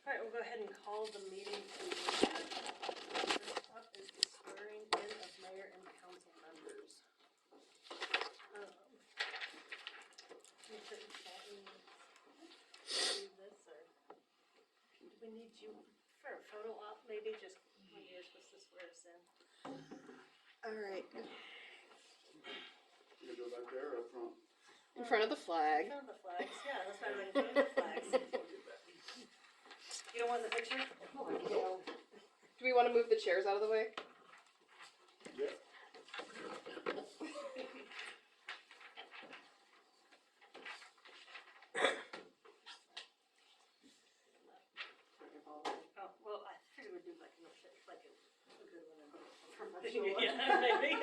Alright, we'll go ahead and call the meeting to order. First up is the swearing in of mayor and council members. Do this, or do we need you for a photo op, maybe, just when you're supposed to swear us in? Alright. You go back there or up front? In front of the flag. In front of the flags, yeah, that's why we're in front of the flags. You don't want the picture? Do we want to move the chairs out of the way? Yeah. Oh, well, I figured we'd do like a good one. Yeah, maybe.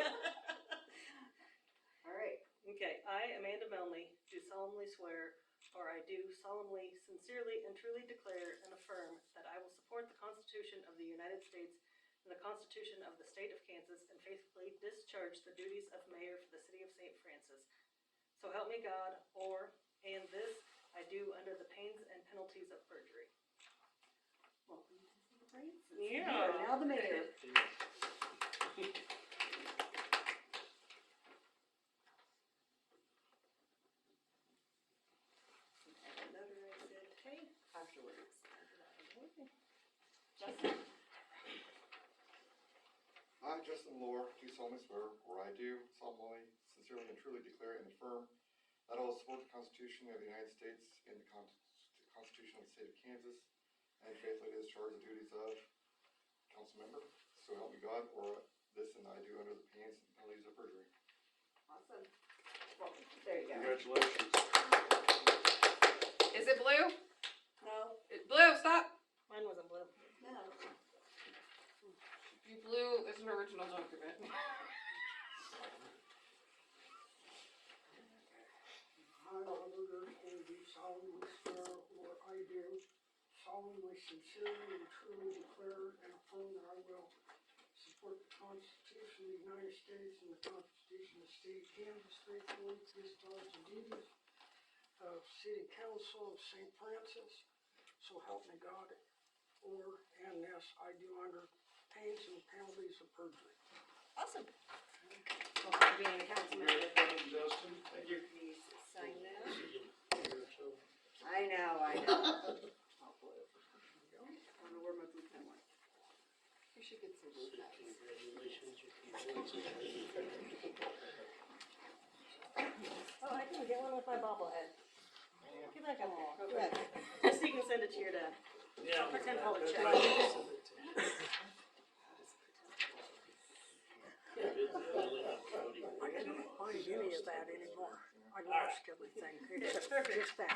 Alright. Okay, I, Amanda Melney, do solemnly swear, or I do solemnly, sincerely, and truly declare and affirm that I will support the Constitution of the United States and the Constitution of the State of Kansas and faithfully discharge the duties of mayor for the city of St. Francis. So help me God, and this I do under the pains and penalties of perjury. Welcome to St. Francis. Yeah. You are now the mayor. And notarize it afterwards. Justin? I, Justin Lohr, do solemnly swear, or I do solemnly, sincerely, and truly declare and affirm that I will support the Constitution of the United States and the Constitution of the State of Kansas, and faithfully discharge the duties of council member. So help me God, or this and I do under the pains and penalties of perjury. Awesome. Well, there you go. Congratulations. Is it blue? No. Blue, stop! Mine wasn't blue. No. You blue is an original document. I, Robert Earl, do solemnly swear, or I do solemnly, sincerely, and truly declare and affirm that I will support the Constitution of the United States and the Constitution of the State of Kansas, faithfully discharge the duties of City Council of St. Francis. So help me God, and this I do under pains and penalties of perjury. Awesome. Welcome to being a council member. Congratulations, Justin. Thank you. Please sign that. I know. All blue. I don't know where my blue pen went. We should get some blue pens. Oh, I can get one with my bobblehead. Get back up there. Oh, good. Just so you can send it to your dad. Yeah. Pretend hold it, check. I can't find any of that anymore. I lost everything. It's just that.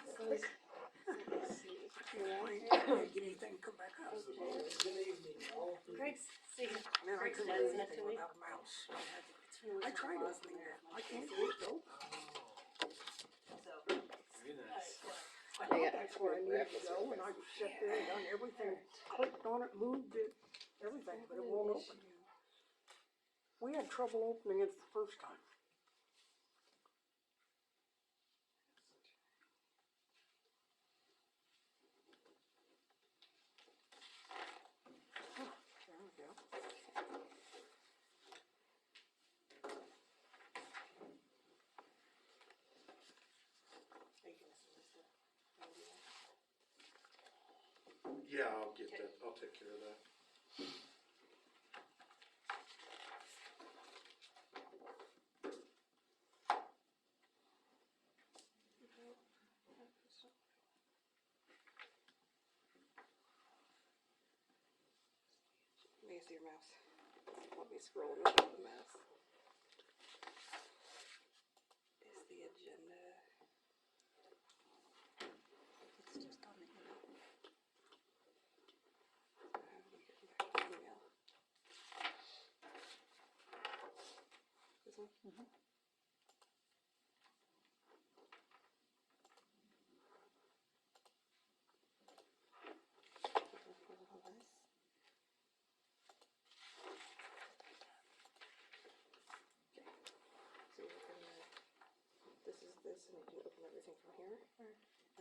If you want anything, come back up. Great, see you. Man, I Great couldn't sending do it to anything me. without a mouse. It's really I tried opening it. I can't do it though. Very nice. I thought that's where I needed to go, and I sat there and done everything, clicked on it, moved it, everything, but it won't open. We had trouble opening it the first time. There we go. Yeah, I'll get that. I'll take care of that. Let me see your mouse. Let me scroll without the mouse. Is the agenda? It's just on the email. Let me get back to the email. This one? Mm-hmm. This, and you can open everything from here. And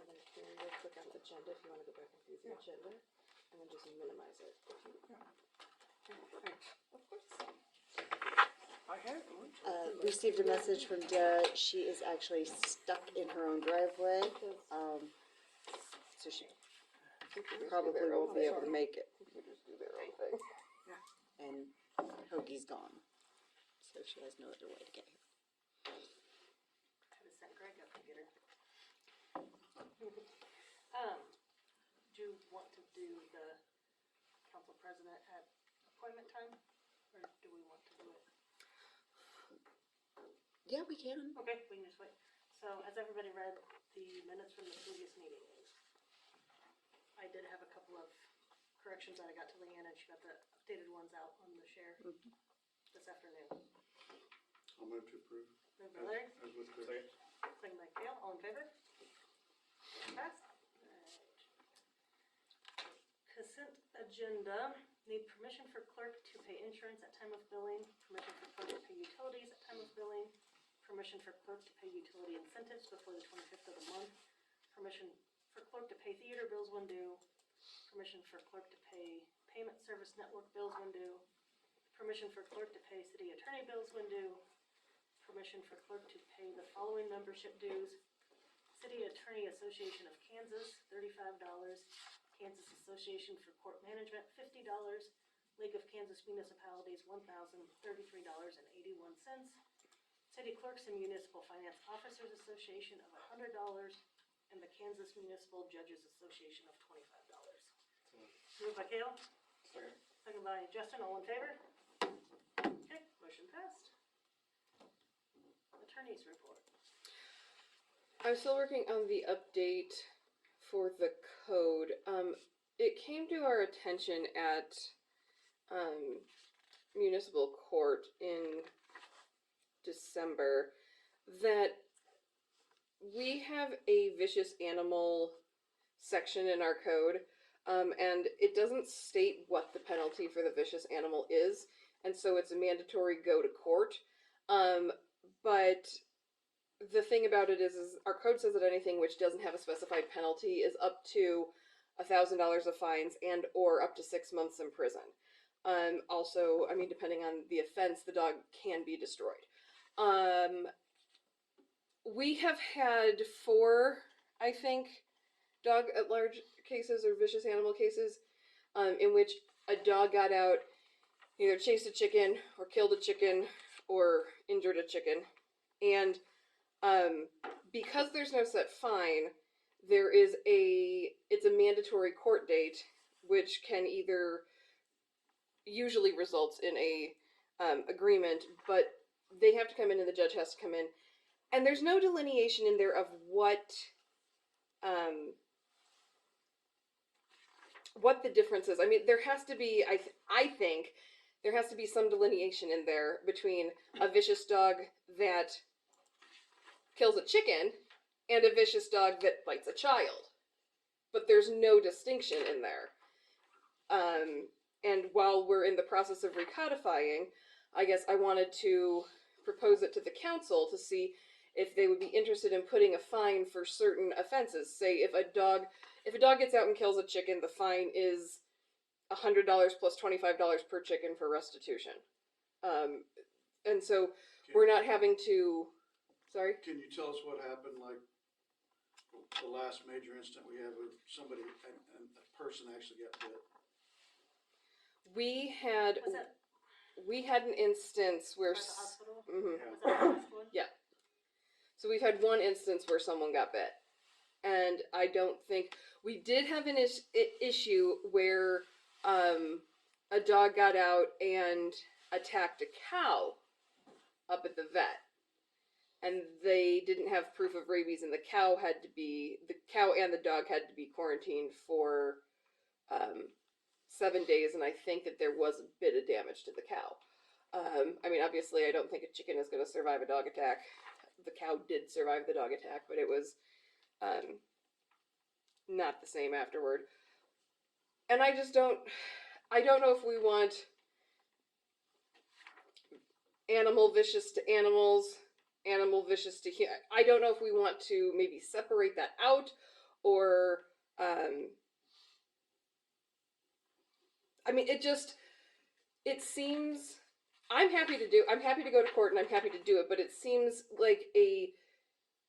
then here you'll click on agenda if you want to go back and view the agenda. and then just minimize it. Thanks. Of course. I have one. Received a message from Dara, she is actually stuck in her own driveway, so she probably won't be able to make it, Computers do their own thing. and Hoagie's gone, so she has no other way to get here. Could have sent Greg up to get her. Do you want to do the council president at appointment time, or do we want to do it? Yeah, we can. Okay, we can just wait. So has everybody read the minutes from the previous meeting? I did have a couple of corrections that I got to Leanne, and she got the updated ones out on the share this afternoon. I'll move to approve. Moved by Larry, As with Chris. second by Kale, all in favor? Passed. Alright. Consent agenda, need permission for clerk to pay insurance at time of billing, permission for clerk to pay utilities at time of billing, permission for clerk to pay utility incentives before the 25th of the month, permission for clerk to pay theater bills when due, permission for clerk to pay payment service network bills when due, permission for clerk to pay city attorney bills when due, permission for clerk to pay the following membership dues: City Attorney Association of Kansas, $35, Kansas Association for Court Management, $50, League of Kansas Municipalities, $1,033.81, City Clerks and Municipal Finance Officers Association of $100, and the Kansas Municipal Judges Association of $25. Moved by Kale, Second. second by Justin, all in favor? Okay, motion passed. Attorney's report. I'm still working on the update for the code. It came to our attention at municipal court in December that we have a vicious animal section in our code, and it doesn't state what the penalty for the vicious animal is, and so it's a mandatory go to court. But the thing about it is our code says that anything which doesn't have a specified penalty is up to $1,000 of fines and or up to 6 months in prison. Also, I mean, depending on the offense, the dog can be destroyed. We have had 4, I think, dog at large cases or vicious animal cases, in which a dog got out, either chased a chicken or killed a chicken or injured a chicken. And because there's no set fine, it's a mandatory court date, which can either usually results in a agreement, but they have to come in and the judge has to come in. And there's no delineation in there of what the difference is. I mean, there has to be, I think, there has to be some delineation in there between a vicious dog that kills a chicken and a vicious dog that bites a child. But there's no distinction in there. And while we're in the process of recodifying, I guess I wanted to propose it to the council to see if they would be interested in putting a fine for certain offenses. Say if a dog gets out and kills a chicken, the fine is $100 plus $25 per chicken for restitution. And so we're not having to. Sorry? Can you tell us what happened, like, the last major incident we had with somebody, and a person actually got bit? We had Was that an instance where. at the hospital? Mhm. Yeah. Was that the last one? Yeah. So we've had one instance where someone got bit. And I don't think, we did have an issue where a dog got out and attacked a cow up at the vet. And they didn't have proof of rabies, and the cow and the dog had to be quarantined for 7 days, and I think that there was a bit of damage to the cow. I mean, obviously, I don't think a chicken is going to survive a dog attack. The cow did survive the dog attack, but it was not the same afterward. And I don't know if we want animal vicious to animals, animal vicious to human. I don't know if we want to maybe separate that out, or I mean, it seems, I'm happy to go to court and I'm happy to do it, but it seems like a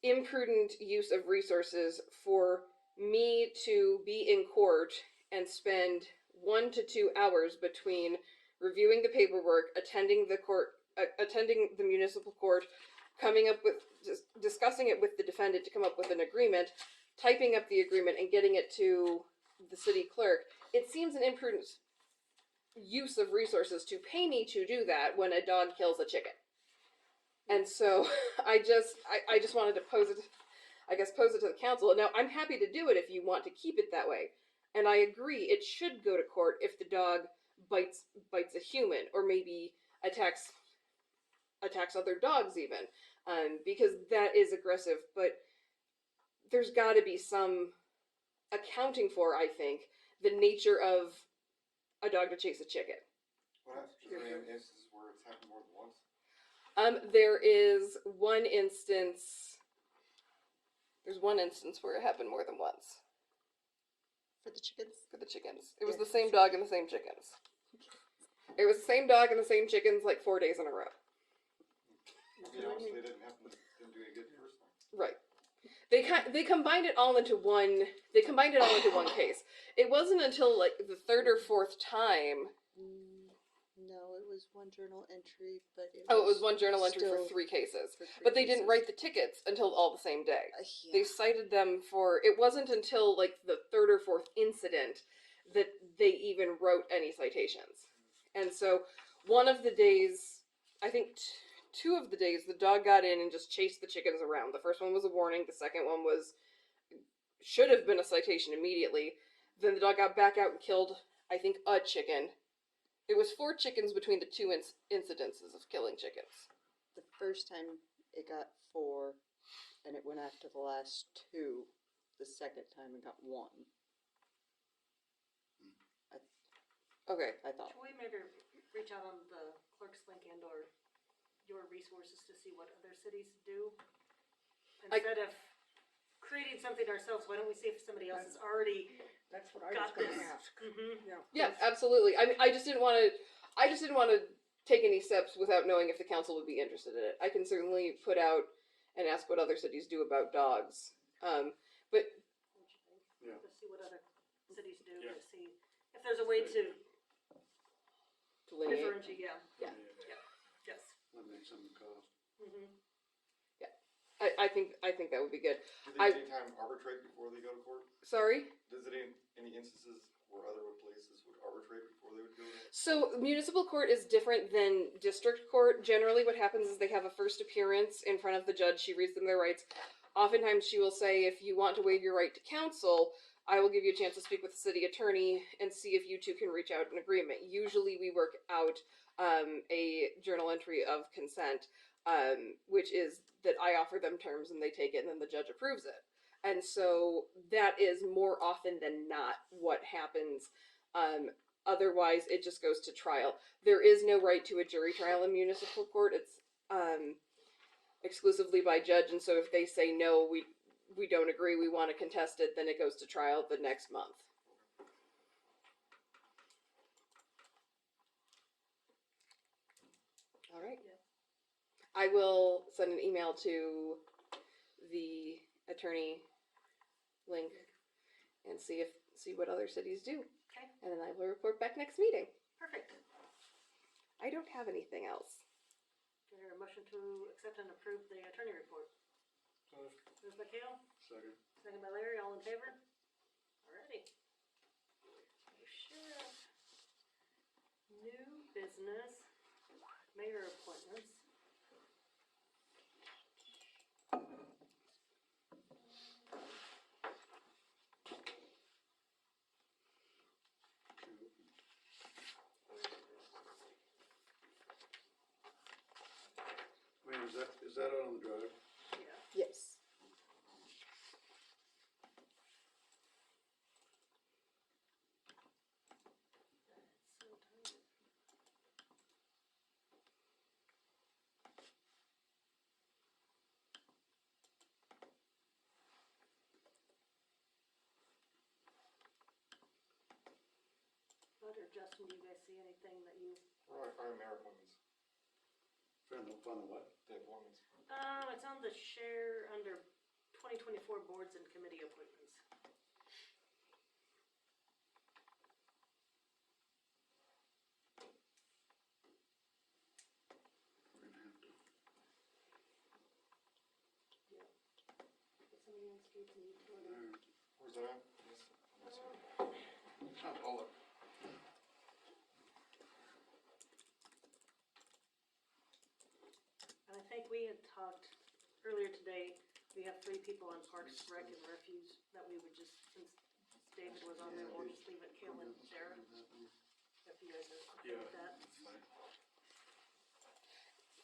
imprudent use of resources for me to be in court and spend 1 to 2 hours between reviewing the paperwork, attending the municipal court, coming up with, discussing it with the defendant to come up with an agreement, typing up the agreement and getting it to the city clerk. It seems an imprudent use of resources to pay me to do that when a dog kills a chicken. And so I just wanted to pose it to the council. Now, I'm happy to do it if you want to keep it that way. And I agree, it should go to court if the dog bites a human, or maybe attacks other dogs even, because that is aggressive. But there's got to be some accounting for, I think, the nature of a dog to chase a chicken. What happens, is there any instances where it's happened more than once? There is one instance. There's one instance where it happened more than once. For the chickens? For the chickens. It was the same dog and the same chickens. It was the same dog and the same chickens like 4 days in a row. You know, so they didn't do any good the first time. Right. They combined it all into one. They combined it all into one case. It wasn't until like the third or fourth time. No, it was one journal entry, but it was one journal entry for still 3 cases. for 3 But they didn't cases. write the tickets until all the same day. Yeah. They cited them for. It wasn't until like the third or fourth incident that they even wrote any citations. And so one of the days, I think 2 of the days, the dog got in and just chased the chickens around. The first one was a warning. The second one should have been a citation immediately. Then the dog got back out and killed, I think, a chicken. It was 4 chickens between the 2 incidences of killing chickens. The first time it got 4, and it went after the last 2. The second time it got 1. Okay. I thought. Should we maybe reach out on the clerk's link and or your resources to see what other cities do? Instead of creating something ourselves, why don't we see if somebody else has already That's what I was got gonna this? ask. Mm-hmm. Yeah, absolutely. I mean, I just didn't want to take any steps without knowing if the council would be interested in it. I can certainly put out and ask what other cities do about dogs. But Yeah. To see what other cities do, Yeah. to see if there's a way to delineate. differentiate, yeah. Yeah. Yes. Eliminate some of the cost. Mm-hmm. I think that would be good. Do they anytime arbitrate before they go to court? Sorry? Does it any instances where other places would arbitrate before they would go to? So municipal court is different than district court. Generally what happens is they have a first appearance in front of the judge. She reads them their rights. Oftentimes she will say, if you want to waive your right to counsel, I will give you a chance to speak with the city attorney and see if you two can reach out an agreement. Usually we work out a journal entry of consent, which is that I offer them terms and they take it and then the judge approves it. And so that is more often than not what happens. Otherwise, it just goes to trial. There is no right to a jury trial in municipal court. It's exclusively by judge, and so if they say no, we don't agree, we want to contest it, then it goes to trial the next month. All right. Yeah. I will send an email to the attorney link and see what other cities do. Okay. And then I will report back next meeting. Perfect. I don't have anything else. Is there a motion to accept and approve the attorney report? Ms. McHale, Second. second by Larry, all in favor? Alrighty. Sheriff. New business, mayor appointments. Wait, is that out on the drive? Yeah. Yes. So tight. Butter. Justin, do you guys see anything that you, Or fire mayor appointments, Found the what? the appointments. it's on the share under 2024 boards and committee appointments. We're gonna have to. Put somebody on streets and utilities. Alright. Where's that at? I'll look. And I think we had talked earlier today, we have 3 people on Parks, Rec, and Refuse that we would just, since David was on there, we'll just leave it Kale and Sarah, if you guys are okay with that.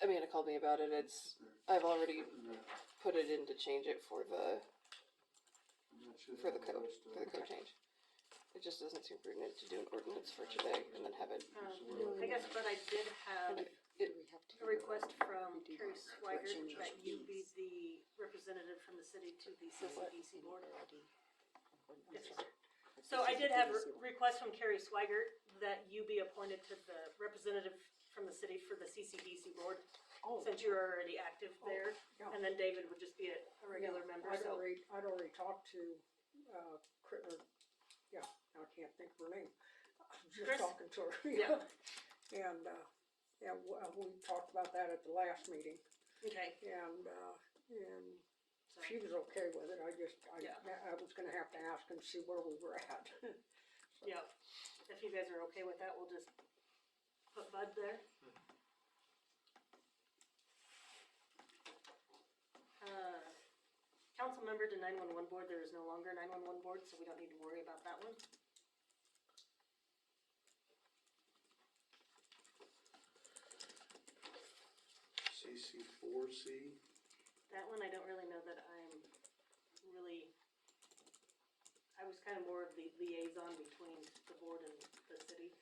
Amanda called me about it. I've already put it in to change it for the code change. It just doesn't seem prudent to do an ordinance for today and then have it. I guess, but I did have Do we have to? a request from We do Carrie have Swigert changes. that you be the representative from the city to the CCDC board. Yes, sir. So I did have a request from Carrie Swigert that you be appointed to the representative from the city for the CCDC board, Oh, since you're already active there. yeah. And then David would just be a regular member, I'd so. already talked to, Crittner, yeah, I can't think of her name. Just Chris? talking to her, Yeah. And, we talked about that at the last meeting, Okay, and so, she was okay with it, Yeah. I was gonna have to ask and see where we were at. yeah, if you guys are okay with that, we'll just put Bud there. Council member to 911 board, there is no longer a 911 board, so we don't need to worry about that one. CC4C, That one, I don't really know that I'm really, I was kind of more of the liaison between the board and the city.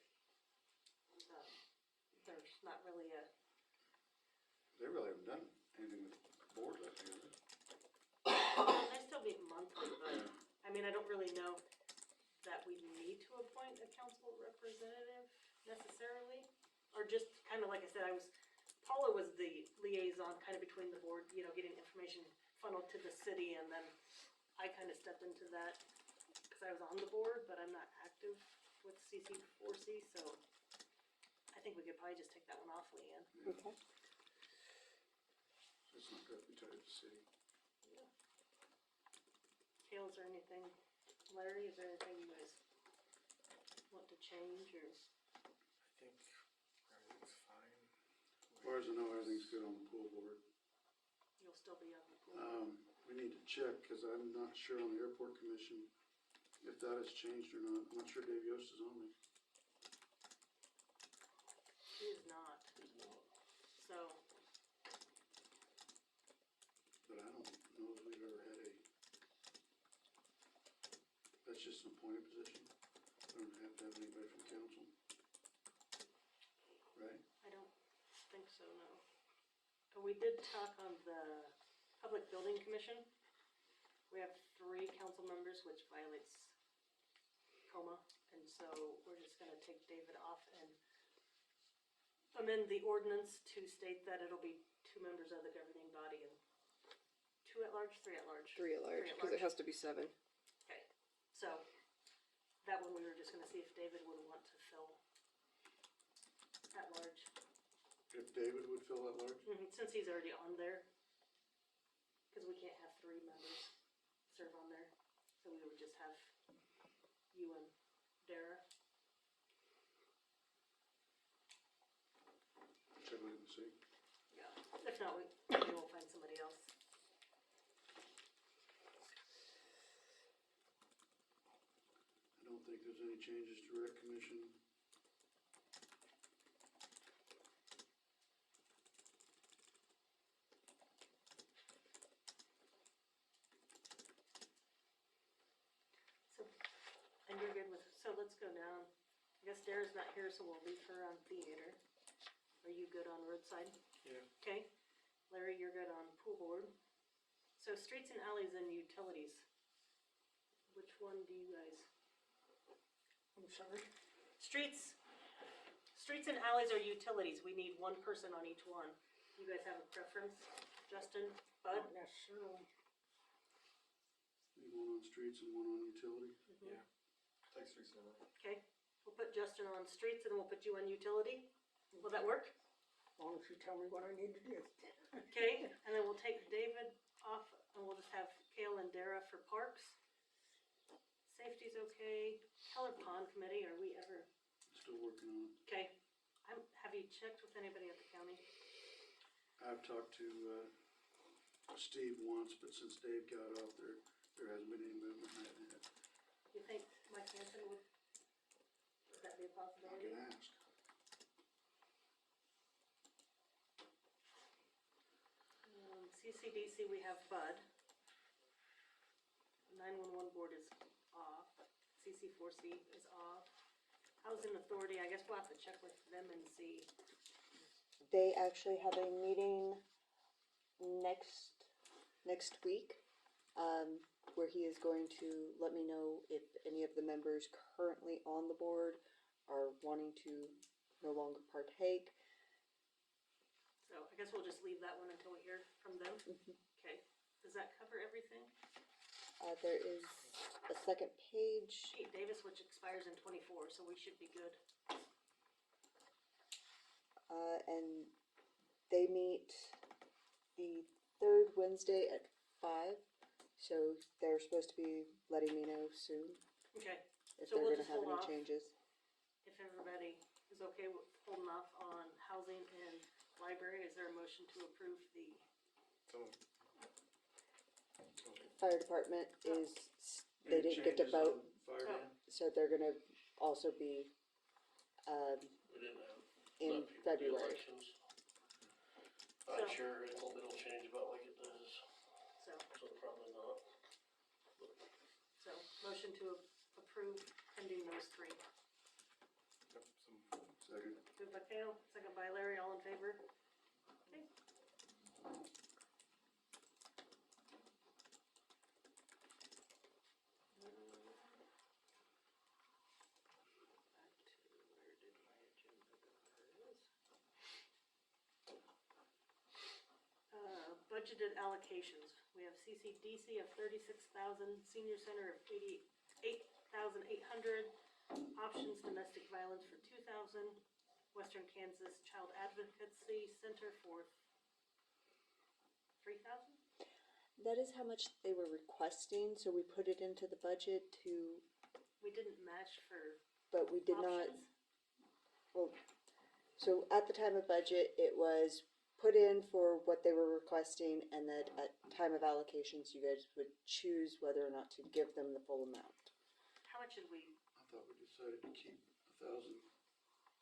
There's not really a, they really haven't done anything with boards, I think, have they? I still meet monthly, but, I mean, I don't really know that we need to appoint a council representative necessarily. Or just kind of like I said, Paula was the liaison kind of between the board, you know, getting information funneled to the city, and then I kind of stepped into that because I was on the board, but I'm not active with CC4C, so I think we could probably just take that one off, Leanne. Okay. It's not gonna be tied to the city. Kale, is there anything, Larry, is there anything you guys want to change, or? I think everything's fine. As far as I know, everything's good on the pool board. You'll still be on the pool? We need to check, cause I'm not sure on the airport commission if that has changed or not. I'm not sure Dave Yost is on there. He is not. So, But I don't know if we've ever had that's just an appointed position. We don't have to have anybody from council. Right? I don't think so, no. But we did talk on the Public Building Commission. We have 3 council members, which violates COMA, and so we're just gonna take David off and amend the ordinance to state that it'll be 2 members of the governing body and 2 at large, 3 at large. 3 at large, because it has to be 7. Okay, so that one we were just gonna see if David would want to fill at large. If David would fill that large? Since he's already on there, because we can't have 3 members serve on there, so we would just have you and Dara. Check with him and see. Yeah. If not, maybe we'll find somebody else. I don't think there's any changes to rec commission. So, and you're good with, so let's go down. I guess Dara's not here, so we'll leave her on theater. Are you good on roadside? Yeah. Okay. Larry, you're good on pool board. So streets and alleys and utilities. Which one do you guys? I'm sorry? Streets and alleys are utilities, we need one person on each one. You guys have a preference? Justin, Bud? Not necessarily. Need one on streets and one on utility. Take streets and Okay, we'll put Justin on streets and we'll put you on utility. Will that work? As long as you tell me what I need to do. Okay, and then we'll take David off and we'll just have Kale and Dara for parks. Safety's okay. Keller Pond Committee, are we ever, Still working on it. okay. Have you checked with anybody at the county? I've talked to Steve once, but since Dave got off there, there hasn't been any movement in that yet. You think Mike Hanson would that be a I possibility? can ask. CCDC, we have Bud. 911 board is off. CC4C is off. Housing Authority, I guess we'll have to check with them and see. They actually have a meeting next week, where he is going to let me know if any of the members currently on the board are wanting to no longer partake. So I guess we'll just leave that one until we hear from them. Okay, does that cover everything? There is a second page. Pete Davis, which expires in 24, so we should be good. And they meet the third Wednesday at 5, so they're supposed to be letting me know soon Okay, if So they're we'll gonna just have hold any off. changes. if everybody is okay with holding off on housing and library, is there a motion to approve the, So, Fire department is, they Any didn't get to changes on vote, Fire Oh. Dan? so they're gonna also be, We didn't have in enough people do February. elections. I'm So- sure it'll change about like it does, so, so probably not. so motion to approve pending those three. yep, Second. Moved by Kale, second by Larry, all in favor? Okay. Back to, where did my agenda go? There it is. Budgeted allocations, we have CCDC of 36,000, senior center of 88,800, options domestic violence for 2,000, Western Kansas Child Advocacy Center for 3,000? That is how much they were requesting, so we put it into the budget to, We didn't match for but we did not, options? well, so at the time of budget, it was put in for what they were requesting, and that at time of allocations, you guys would choose whether or not to give them the full amount. How much did we, I thought we decided to keep 1,000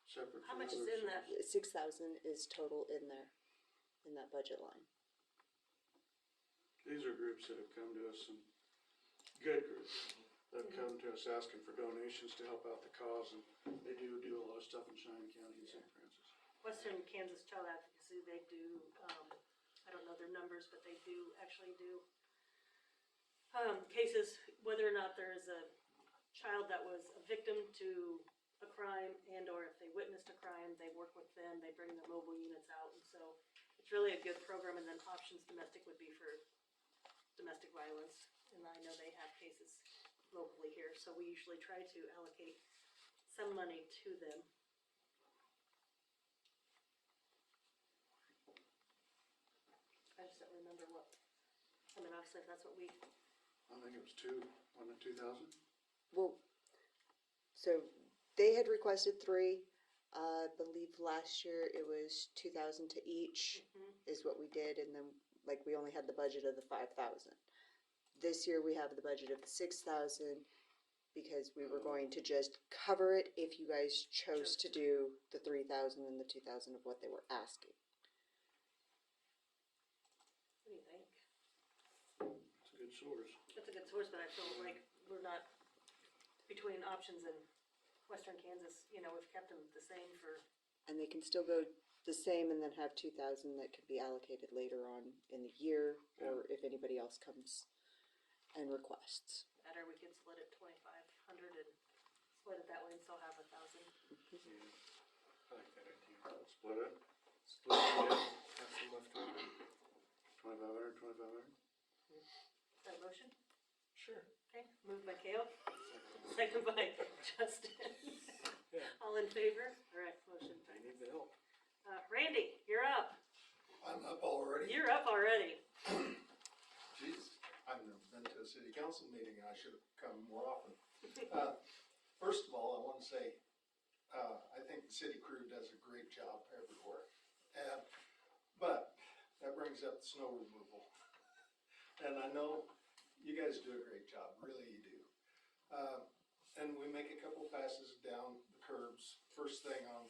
separate How from much is other in that? sources. 6,000 is total in there, in that budget line. These are groups that have come to us, and good groups, that have come to us asking for donations to help out the cause, and they do a lot of stuff in Cheyenne County and St. Francis. Western Kansas Child Advocacy, they do, I don't know their numbers, but they do actually do cases, whether or not there is a child that was a victim to a crime and or if they witnessed a crime, they work with them, they bring the mobile units out, and so it's really a good program. And then options domestic would be for domestic violence, and I know they have cases locally here, so we usually try to allocate some money to them. I just don't remember what, I mean, obviously if that's what we, I think it was 2,000? Well, so they had requested 3. I believe last year it was 2,000 to each is what we did, and then like we only had the budget of the 5,000. This year we have the budget of the 6,000 because we were going to just cover it if you guys chose to do the 3,000 and the 2,000 of what they were asking. what do you think? It's a good source. That's a good source, but I feel like we're not, between options and Western Kansas, you know, we've kept them the same for, And they can still go the same and then have 2,000 that could be allocated later on in the year, or if anybody else comes and requests. better, we could split it 2,500 and split split it that way and still have 1,000. I like that idea. Split it, Split it, yeah, have some left over. 2,500, 2,500. Is that a motion? Sure. Okay, moved by Kale, second by Justin. Yeah. All in favor? All right, motion I passes. need the help. Randy, you're up. I'm up already. You're up already. Jeez, I've never been to a city council meeting, and I should have come more often. First of all, I want to say, I think the city crew does a great job everywhere. But that brings up the snow removal. And I know you guys do a great job, really you do. And we make a couple passes down the curbs, first thing on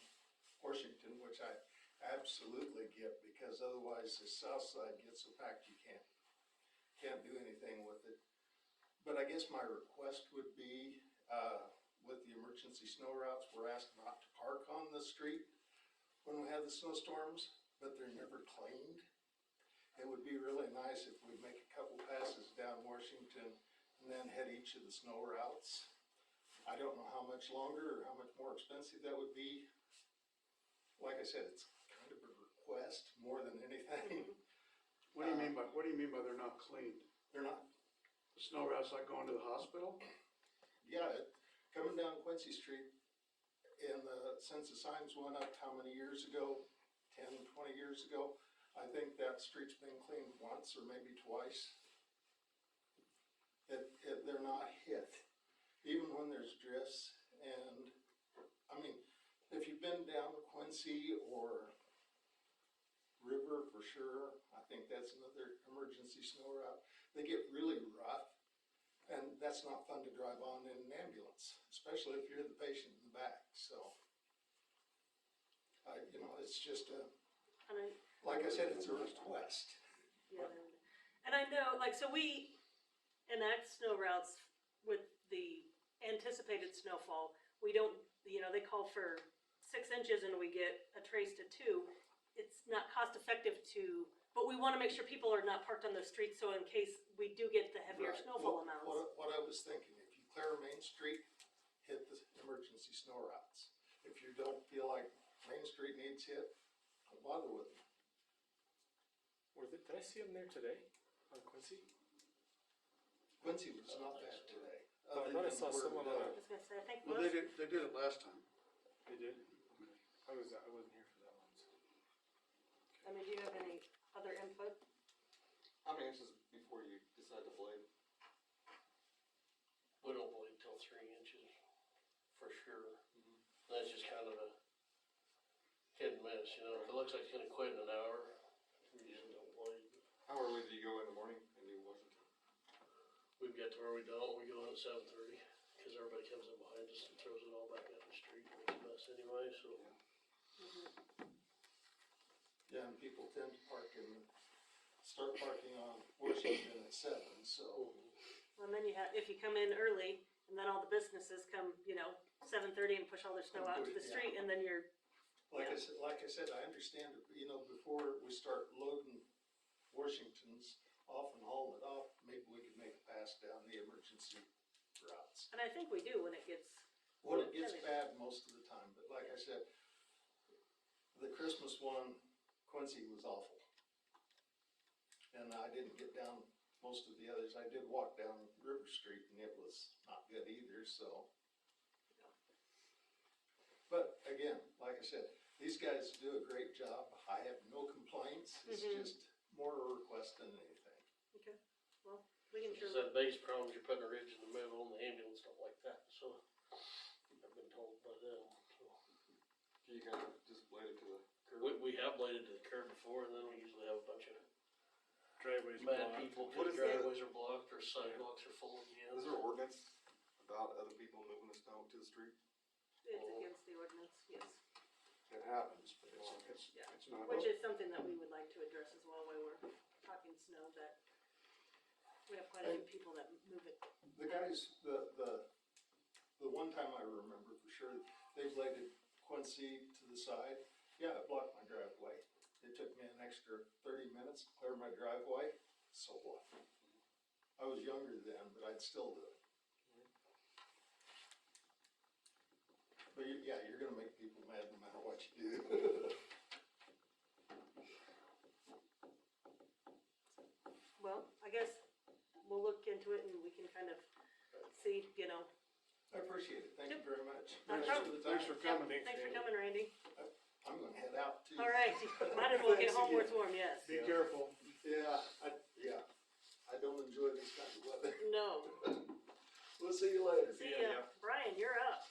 Washington, which I absolutely get, because otherwise the south side gets so packed you can't do anything with it. But I guess my request would be, with the emergency snow routes, we're asked not to park on the street when we have the snowstorms, but they're never cleaned. It would be really nice if we make a couple passes down Washington and then head each of the snow routes. I don't know how much longer or how much more expensive that would be. Like I said, it's kind of a request more than anything. What do you mean by they're not cleaned? They're not, The snow route's like going to the hospital? yeah, coming down Quincy Street, since the signs went up how many years ago, 10, 20 years ago, I think that street's been cleaned once or maybe twice. They're not hit, even when there's drifts. And, I mean, if you've been down Quincy or River for sure, I think that's another emergency snow route. They get really rough, and that's not fun to drive on in an ambulance, especially if you're the patient in the back. So, it's just And I, like I said, it's a request. yeah, and I know, like, so we enact snow routes with the anticipated snowfall. We don't, they call for 6 inches and we get a trace to 2. It's not cost effective but we want to make sure people are not parked on the streets, so in case we do get the heavier Right. snowfall amounts. What I was thinking, if you clear Main Street, hit the emergency snow routes. If you don't feel like Main Street needs hit, don't bother with them. Did I see them there today on Quincy? Quincy was not bad today. Oh, I thought I saw someone on I was gonna say, I think Well, most, they did it last time. They did? I wasn't here for that one, so. I mean, do you have any other input? How many inches before you decide to blade? We don't blade till 3 inches, for sure. That's just kind of a hit and miss, if it looks like it's gonna quit in an hour, we usually don't blade. How early do you go in the morning and do Washington? We've got to where we don't, we go in at 7:30, cause everybody comes in behind us and throws it all back out the street, makes a mess anyway, so. Yeah, and people tend to start parking on Washington at 7, so. Well, and then if you come in early, and then all the businesses come, 7:30 and push all their snow out to the street, and then you're, Like I said, I understand it, but before we start loading Washingtons off and hauling it off, maybe we could make a pass down the emergency routes. and I think we do when it gets, When it gets bad most of the time, but like I said, the Christmas one, Quincy was awful. And I didn't get down most of the others. I did walk down River Street and it was not good either, so. But again, like I said, these guys do a great job. I have no complaints. It's just more a request than anything. okay, well, we can Just sure, that biggest problem is you're putting a ridge in the middle, and the ambulance don't like that, so I've been told by them, so. Do you guys just blade it to the curb? We have bladed to the curb before, and then we usually have a bunch of Driveways mad blocked. people, What cause is that? driveways are blocked, or sidewalks are full again. Is there an ordinance about other people moving the snow to the street? it's against the ordinance, yes. It happens, but it's Yeah. not. Which is something that we would like to address as well while we're talking snow, that we have quite a few people that move it. The guys, the one time I remember for sure, they bladed Quincy to the side. Yeah, it blocked my driveway. It took me an extra 30 minutes to clear my driveway. So what? I was younger then, but I'd still do it. But yeah, you're gonna make people mad no matter what you do. Well, I guess we'll look into it and we can kind of see, you know. I appreciate it, thank you very much. No problem. Thanks for coming. Thanks for coming, Randy. I'm gonna head out too. All right, might as well get Thanks home where again. it's warm, yes. Be careful. Yeah, I don't enjoy this kind of weather. No. We'll see you later. See ya. Brian, you're up.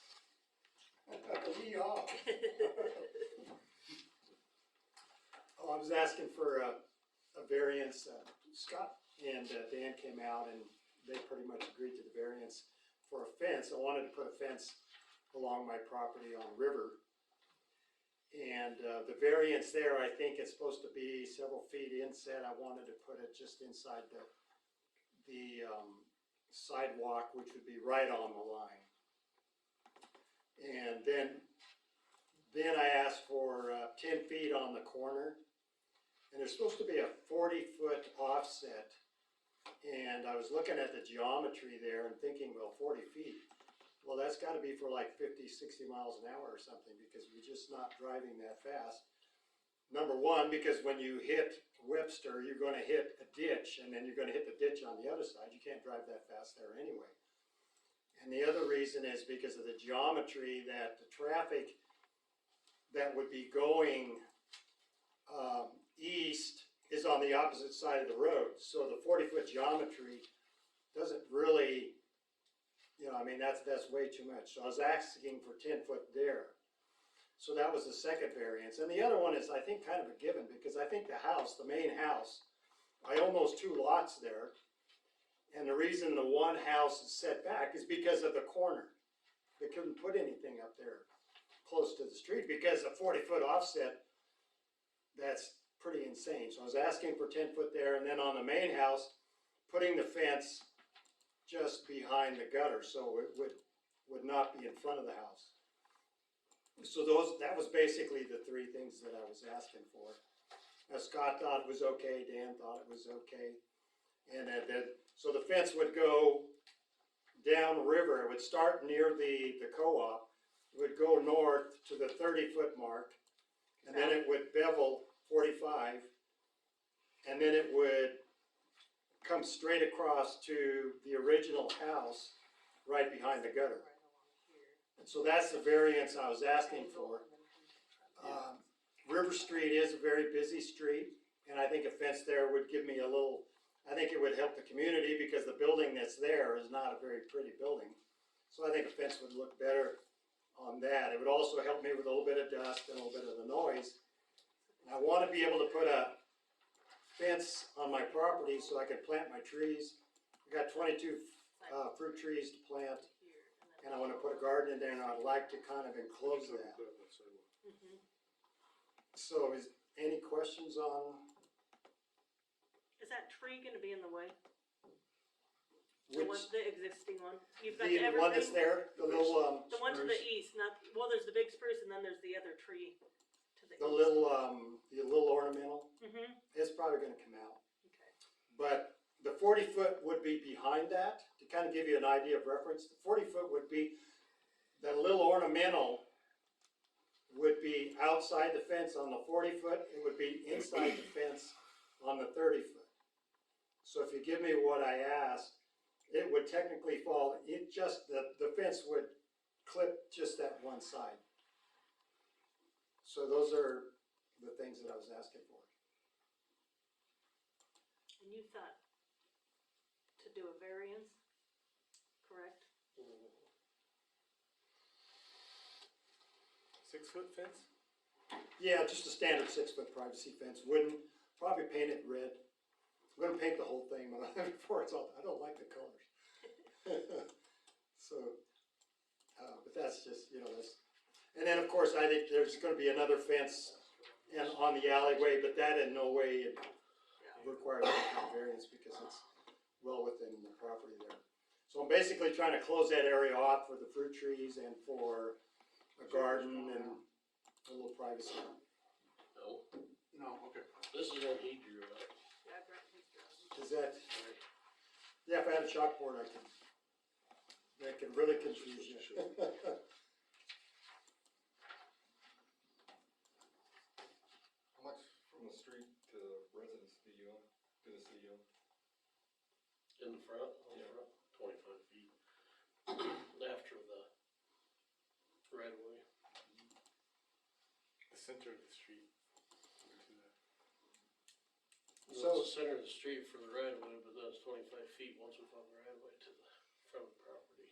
Yeehaw. Oh, I was asking for a variance, Scott and Dan came out and they pretty much agreed to the variance for a fence. I wanted to put a fence along my property on River. And the variance there, I think it's supposed to be several feet inset. I wanted to put it just inside the sidewalk, which would be right on the line. And then I asked for 10 feet on the corner. And there's supposed to be a 40-foot offset. And I was looking at the geometry there and thinking, well, 40 feet. Well, that's got to be for like 50, 60 miles an hour or something, because we're just not driving that fast. Number one, because when you hit Webster, you're going to hit a ditch, and then you're going to hit the ditch on the other side. You can't drive that fast there anyway. And the other reason is because of the geometry, that the traffic that would be going east is on the opposite side of the road. So the 40-foot geometry doesn't really, I mean, that's way too much. So I was asking for 10 foot there. So that was the second variance. And the other one is, I think, kind of a given, because I think the house, the main house, I own those two lots there. And the reason the one house is set back is because of the corner. They couldn't put anything up there close to the street because a 40-foot offset, that's pretty insane. So I was asking for 10 foot there, and then on the main house, putting the fence just behind the gutter, so it would not be in front of the house. So that was basically the three things that I was asking for. Scott thought it was okay, Dan thought it was okay. And so the fence would go down river. It would start near the co-op. It would go north to the 30-foot mark, and then it would bevel 45, and then it would come straight across to the original house right behind the gutter. And so that's the variance I was asking for. River Street is a very busy street, and I think a fence there would give me I think it would help the community, because the building that's there is not a very pretty building. So I think a fence would look better on that. It would also help me with a little bit of dust and a little bit of the noise. And I want to be able to put a fence on my property so I can plant my trees. I got 22 fruit trees to plant, and I want to put a garden in there, and I'd like to kind of enclose that. Mhm. So is any questions on Is that tree gonna be in the way? which, The existing one? You've got the one that's evergreen? there, the little, The one to the east, there's the big spruce and then there's the other tree to the east. the little ornamental, Mm-hmm, it's probably gonna come out. okay. But the 40-foot would be behind that, to kind of give you an idea of reference. The 40-foot would be, that little ornamental would be outside the fence on the 40-foot, it would be inside the fence on the 30-foot. So if you give me what I asked, it would technically fall, the fence would clip just that one side. So those are the things that I was asking for. And you thought to do a variance, correct? 6-foot fence? Yeah, just a standard 6-foot privacy fence, wooden, probably paint it red. I'm gonna paint the whole thing before it's all, I don't like the colors. So, but that's just, and then of course I think there's gonna be another fence on the alleyway, but that in no way requires a variance because it's well within the property there. So I'm basically trying to close that area off for the fruit trees and for a garden and a little privacy. No, No, okay. this is what he drew up. Yeah, I brought his drawing. Is that, yeah, if I had a chalkboard, that could really confuse you. right of way. The center of the street. To the, So it's the center of the street for the right of way, but then it's 25 feet once we found the right of way to the front of the property.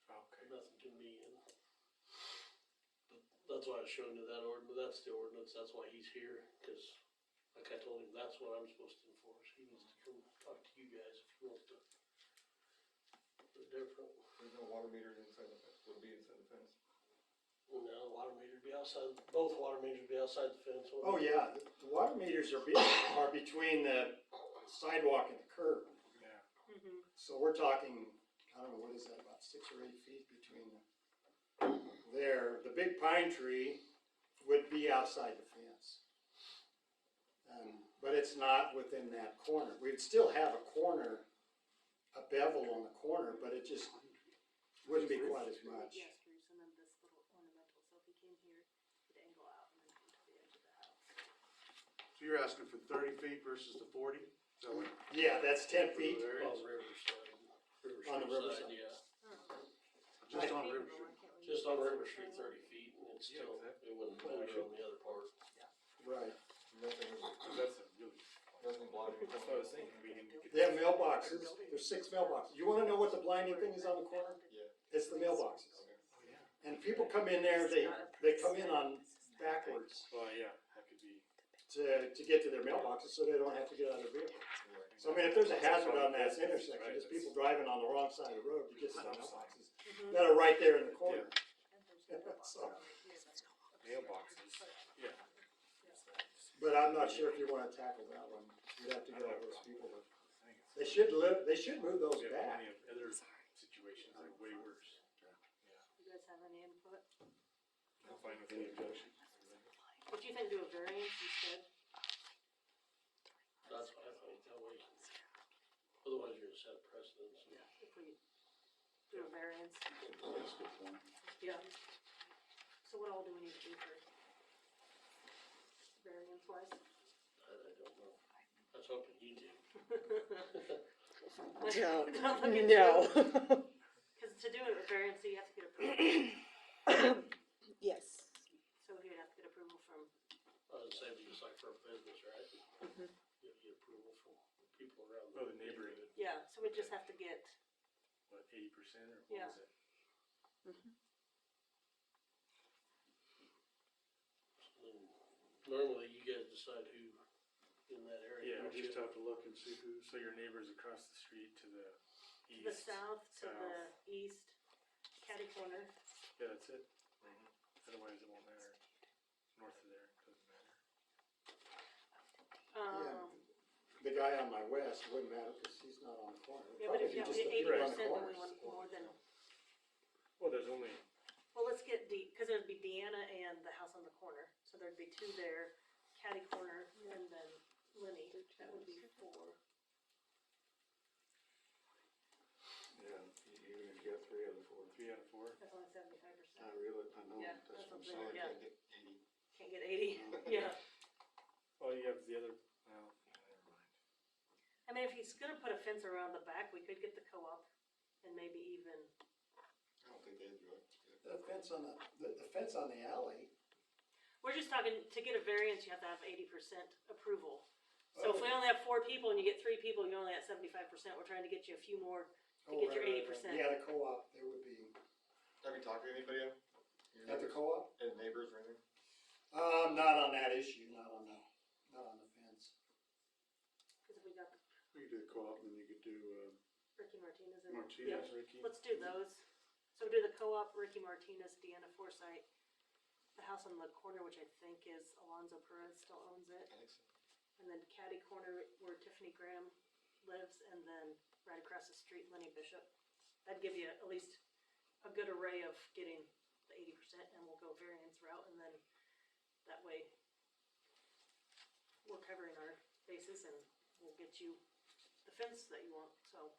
okay. Nothing can be in. But that's why I was showing you that ordinance, that's the ordinance, that's why he's here, cause like I told him, that's what I'm supposed to enforce. He needs to come talk to you guys if he wants to. They're different. There's no water meters inside the fence, would it be inside the fence? No, the water meter would be outside, both water meters would be outside the fence. wouldn't Oh, they? yeah, the water meters are between the sidewalk and the curb. Yeah. Mm-hmm. So we're talking, I don't know, what is that, about 6 or 8 feet between there. The big pine tree would be outside the fence. But it's not within that corner. We'd still have a corner, a bevel on the corner, but it just wouldn't be quite as much. Yes, Bruce, and then this little ornamental, so if he came here, he'd angle out and then come to the edge of the house. So you're asking for 30 feet versus the 40? Is that what? Yeah, that's 10 feet. On the riverside. On the riverside. Side, yeah. Just on Maybe, River though, Street? I can't remember. Just on River Street, 30 feet, and it's Yeah, still, that- it wouldn't matter on the other part. Right. Nothing, That's a really. nothing blocking. That's what I was thinking. We can get. They have mailboxes. There's 6 mailboxes. You wanna know what the blinding thing is on the corner? Yeah. It's the mailboxes. Oh, yeah. And people come in there, they come in on backwards Well, yeah, that could be. to get to their mailboxes so they don't have to get out of their vehicle. So I mean, if there's a hazard on that intersection, there's people driving on the wrong side of the road to get to their mailboxes that are right there in the corner. So, Mailboxes, yeah. but I'm not sure if you wanna tackle that one. You'd have to get all those people. They should move those We have back. plenty of other situations that are way worse. You guys have any input? I'm fine with any objection. Would you think do a variance instead? That's what I think, that way. Otherwise, you're gonna set a precedence. If we do a variance? That's a good point. Yeah. So what all do we need to do for variance wise? I don't know. I was hoping you did. Don't, Don't look at no. Cause to do a variance, you have to get approval, Yes. so you'd have to get approval from, I was saying, just like for a business, right? Mhm. You have to get approval from people around. Oh, the neighboring, yeah, so we just have to get, what, 80% or what Yeah. was it? Normally, you guys decide who in that area. Yeah, We just have to look and see who's. So your neighbors across the street to the to the east? south, to the east, catty corner. Yeah, that's it. Otherwise, it won't matter. North of there, doesn't matter. The guy on my west wouldn't matter because he's not on the corner. Yeah, but if you have Probably just the 80%, people on the then we corners. want more than, Well, there's only, well, let's get cause there'd be Deanna and the house on the corner, so there'd be 2 there, catty corner, and then Lenny, that would be 4. Yeah, even if you got 3 out of 4. 3 out of 4. That's only 75%. I really, I know, Yeah, that's what I'm that's saying. Yeah. Can't get 80. Can't get 80, yeah. Well, you have the other, well, never mind. I mean, if he's gonna put a fence around the back, we could get the co-op and maybe even, I don't think they'd do it. The fence on the fence on the alley. we're just talking, to get a variance, you have to have 80% approval. So if we only have 4 people and you get 3 people, you're only at 75%, we're trying to get you a few more to get your 80%. Yeah, the co-op, there would be, Have you talked to anybody yet? Your at the neighbors? co-op? And neighbors or anything? Not on that issue, not on the fence. Cause if we got We could do the co-op, and then you could do, Ricky Martinez and. Martinez, Yep, Ricky. let's do those. So do the co-op, Ricky Martinez, Deanna Forsythe, the house on the corner, which I think is Alonzo Perez still owns it. I think so. And then catty corner where Tiffany Graham lives, and then right across the street, Lenny Bishop. That'd give you at least a good array of getting the 80%, and we'll go variance route, and then that way we're covering our bases, and we'll get you the fence that you want, so.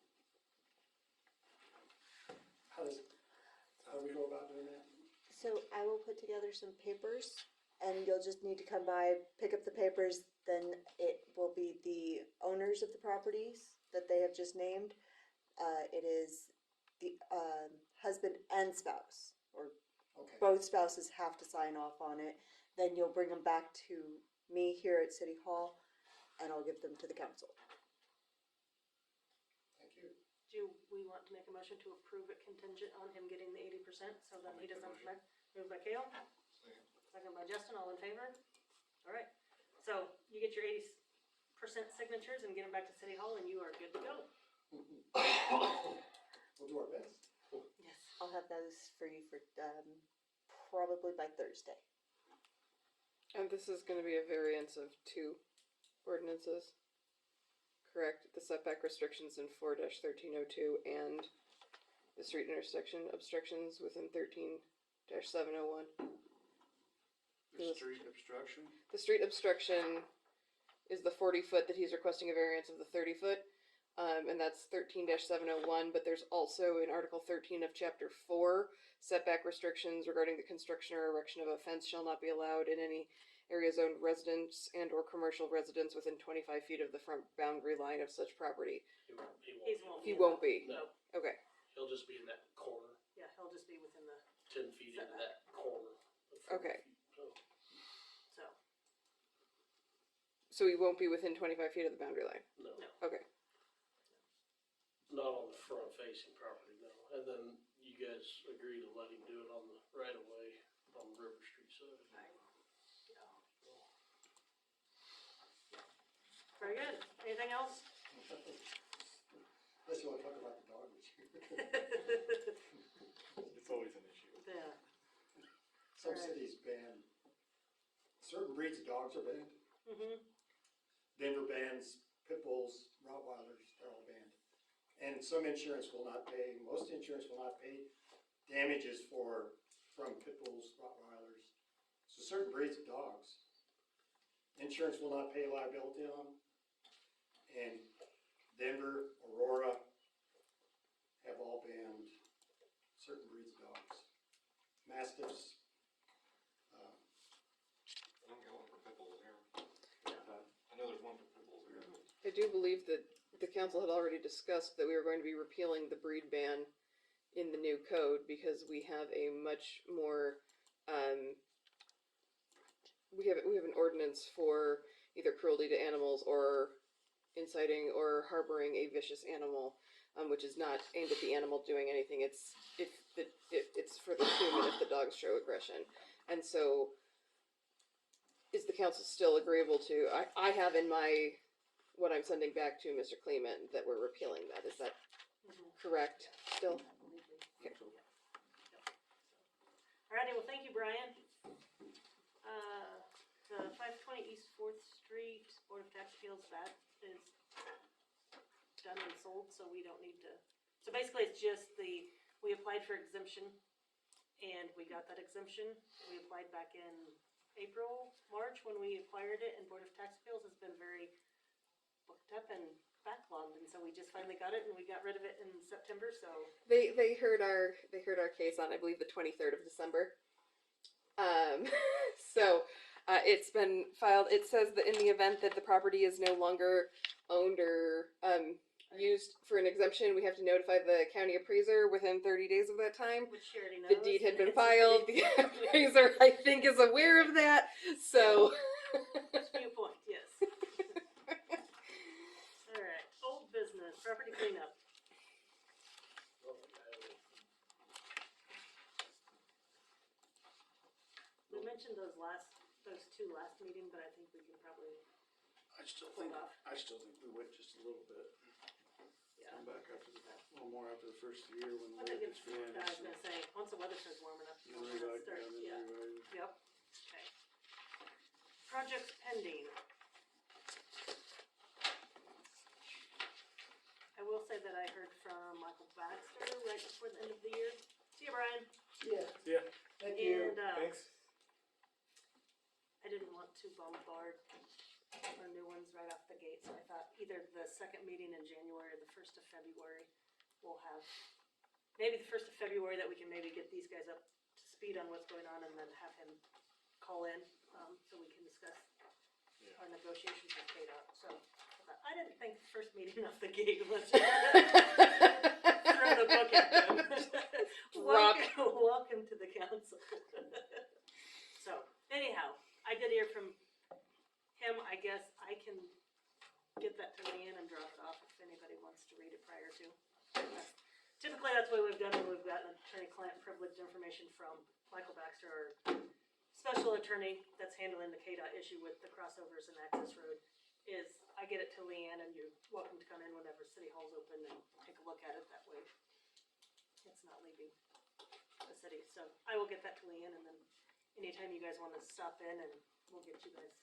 How do we go about doing that? So I will put together some papers and you'll just need to come by, pick up the papers, then it will be the owners of the properties that they have just named. It is the husband and spouse, or Okay. both spouses have to sign off on it. Then you'll bring them back to me here at City Hall, and I'll give them to the council. Thank you. Do we want to make a motion to approve it contingent on him getting the 80%, so then he doesn't have to back? Moved by Kale, second by Justin, all in favor? All right, so you get your 80% signatures and get them back to City Hall and you are good to go. We'll do our best. Yes. I'll have those for you for, probably by Thursday. And this is gonna be a variance of 2 ordinances. Correct, the setback restrictions in 4-1302 and the street intersection obstructions within 13-701. The street obstruction, The street obstruction is the 40-foot that he's requesting a variance of the 30-foot. And that's 13-701, but there's also in Article 13 of Chapter 4, setback restrictions regarding the construction or erection of a fence shall not be allowed in any area zoned residence and or commercial residence within 25 feet of the front boundary line of such property. He won't be. No, Okay. he'll just be in that corner, Yeah, he'll just be within the, 10 feet into that corner. of 40 Okay. feet. So, so, So he won't be within 25 feet of the boundary line. no, No. Okay. not on the front facing property, no. And then you guys agree to let him do it on the right of way on River Street side. very good. Anything else? Unless you wanna talk about the dog issue. It's always an issue. Yeah, Some Alright. cities ban, certain breeds of dogs are banned. Denver bans pit bulls, Rottweilers, they're all banned. And some insurance will not pay, most insurance will not pay damages from pit bulls, Rottweilers. So certain breeds of dogs, insurance will not pay liability on. And Denver, Aurora have all banned certain breeds of dogs. Mastiffs, I don't get one for pit bulls here. I know there's one for pit bulls here. I do believe that the council had already discussed that we were going to be repealing the breed ban in the new code because we have a much more, we have an ordinance for either cruelty to animals or inciting or harboring a vicious animal, which is not aimed at the animal doing anything. It's for the human if the dogs show aggression. And so, is the council still agreeable to? I have in my what I'm sending back to Mr. Kleeman that we're repealing that. Is that correct still? Okay. alrighty, well, thank you, Brian. The 520 East 4th Street Board of Tax Appeals, that is done and sold, so we don't need to, so basically it's just we applied for exemption, and we got that exemption. We applied back in April, March, when we acquired it, and Board of Tax Appeals has been very booked up and backlogged, and so we just finally got it, and we got rid of it in September, so. They heard our case on I believe the 23rd of December. So it's been filed. It says that in the event that the property is no longer owned or used for an exemption, we have to notify the county appraiser within 30 days of that time. Which she already knows. The deed had and been it's a filed. big- The appraiser, I think, is aware of that. So. Viewpoint, yes. Alright, old business, property cleanup. We mentioned those two last meeting, but I think we can probably, I still Hold think, off. we wait just a little bit. yeah. Come back after a little more after the first of the year when the I think weather it's, gets bad. I was gonna say, once the weather starts warming up, You we'll know, like, start, yeah, everybody- yep, okay. Projects pending. I will say that I heard from Michael Baxter right before the end of the year. See you, Brian. Yeah, Yeah, thank you. And, thanks. I didn't want to bombard our new ones right off the gate, so I thought either the second meeting in January or the 1st of February, we'll have, maybe the 1st of February, that we can maybe get these guys up to speed on what's going on, and then have him call in, so we can discuss our negotiations with KDOT, so. I didn't think the first meeting off the gate was throw the book at them. Drop. Welcome welcome to the council. So, anyhow, I did hear from him. I guess I can get that to Leanne and drop it off if anybody wants to read it prior to. Typically, that's what we've done when we've gotten attorney-client privileged information from Michael Baxter, our special attorney that's handling the KDOT issue with the crossovers and access road, is I get it to Leanne and you're welcome to come in whenever City Hall's open and take a look at it that way. It's not leaving the city, so I will get that to Leanne, and then anytime you guys wanna stop in and we'll get you guys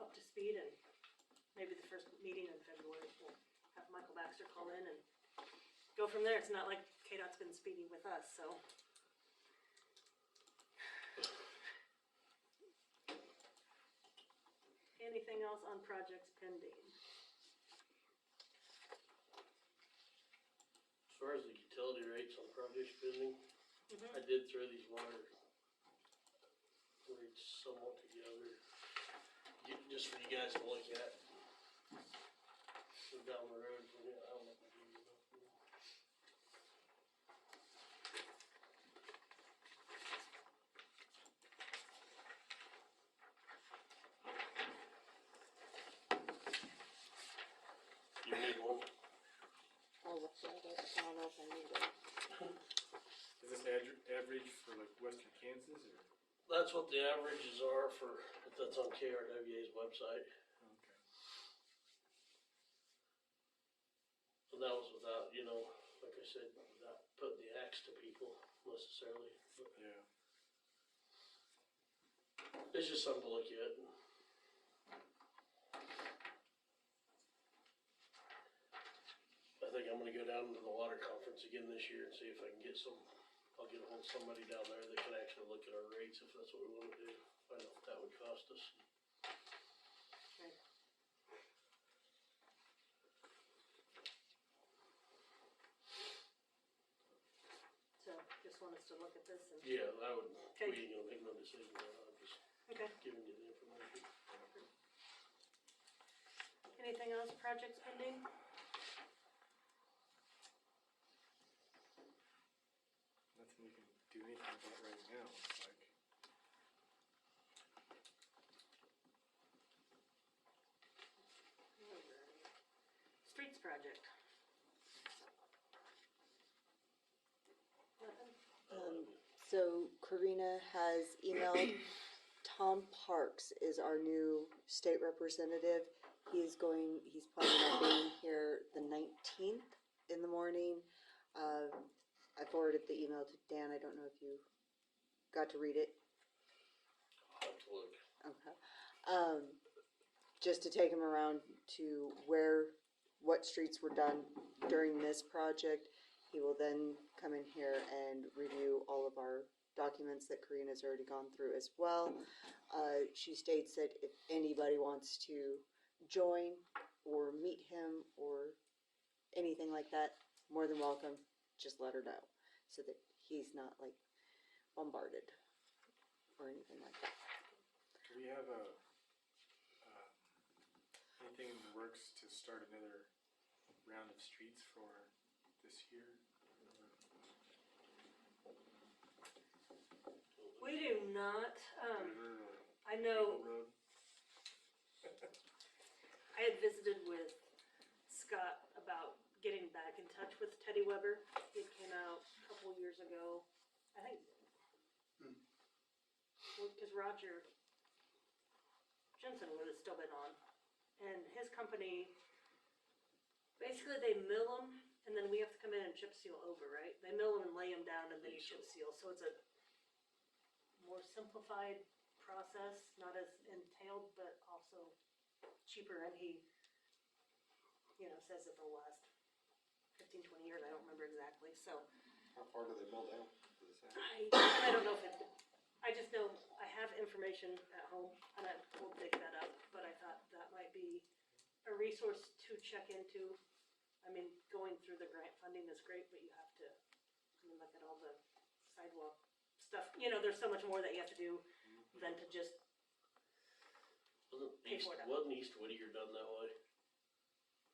up to speed, and maybe the first meeting in February, we'll have Michael Baxter call in and go from there. It's not like KDOT's been speedy with us, so. Anything else on projects pending? As far as the utility rates on projects pending, Mhm. I did throw these water rates somewhat together, just for you guys to look at. So down the road from here, I don't know if I gave you enough. You need one? I'll look at it. I don't know if I need it. Is this average for like western Kansas or? That's what the averages are for, that's on KRWA's website. Okay. And that was without, you know, like I said, without putting the axe to people necessarily. But Yeah. it's just something to look at. I think I'm gonna go down to the water conference again this year and see if I can get some, I'll get ahold of somebody down there that can actually look at our rates if that's what we wanna do. Find out what that would cost us. Okay. So, just want us to look at this and, Yeah, I would, Okay. we ain't gonna make no decision on it, I'm just okay. giving you the information. Anything else, projects pending? Nothing we can do anything about right now, it's like. Streets project. Nothing? So Karina has emailed, Tom Parks is our new state representative. He's planning on being here the 19th in the morning. I forwarded the email to Dan. I don't know if you got to read it. I'll have to look. Okay. Just to take him around to what streets were done during this project. He will then come in here and review all of our documents that Karina's already gone through as well. She states that if anybody wants to join or meet him or anything like that, more than welcome. Just let her know so that he's not like bombarded or anything like that. Do we have anything in the works to start another round of streets for this year? We do not, River or I know, Eagle Road? I had visited with Scott about getting back in touch with Teddy Weber. He came out a couple years ago, I think. Because Roger Jensen would have still been on. And his company, basically they mill them and then we have to come in and chip seal over, right? They mill them and lay them down and then you chip seal. So it's a more simplified process, not as entailed, but also cheaper. And he, says that they'll last 15, 20 years. I don't remember exactly. So How far do they mill down? Does it say? I don't know if I just know I have information at home and I will dig that up, but I thought that might be a resource to check into. I mean, going through the grant funding is great, but you have to, look at all the sidewalk stuff. There's so much more that you have to do than to just, Pay for it. Wasn't East Whittier done that way?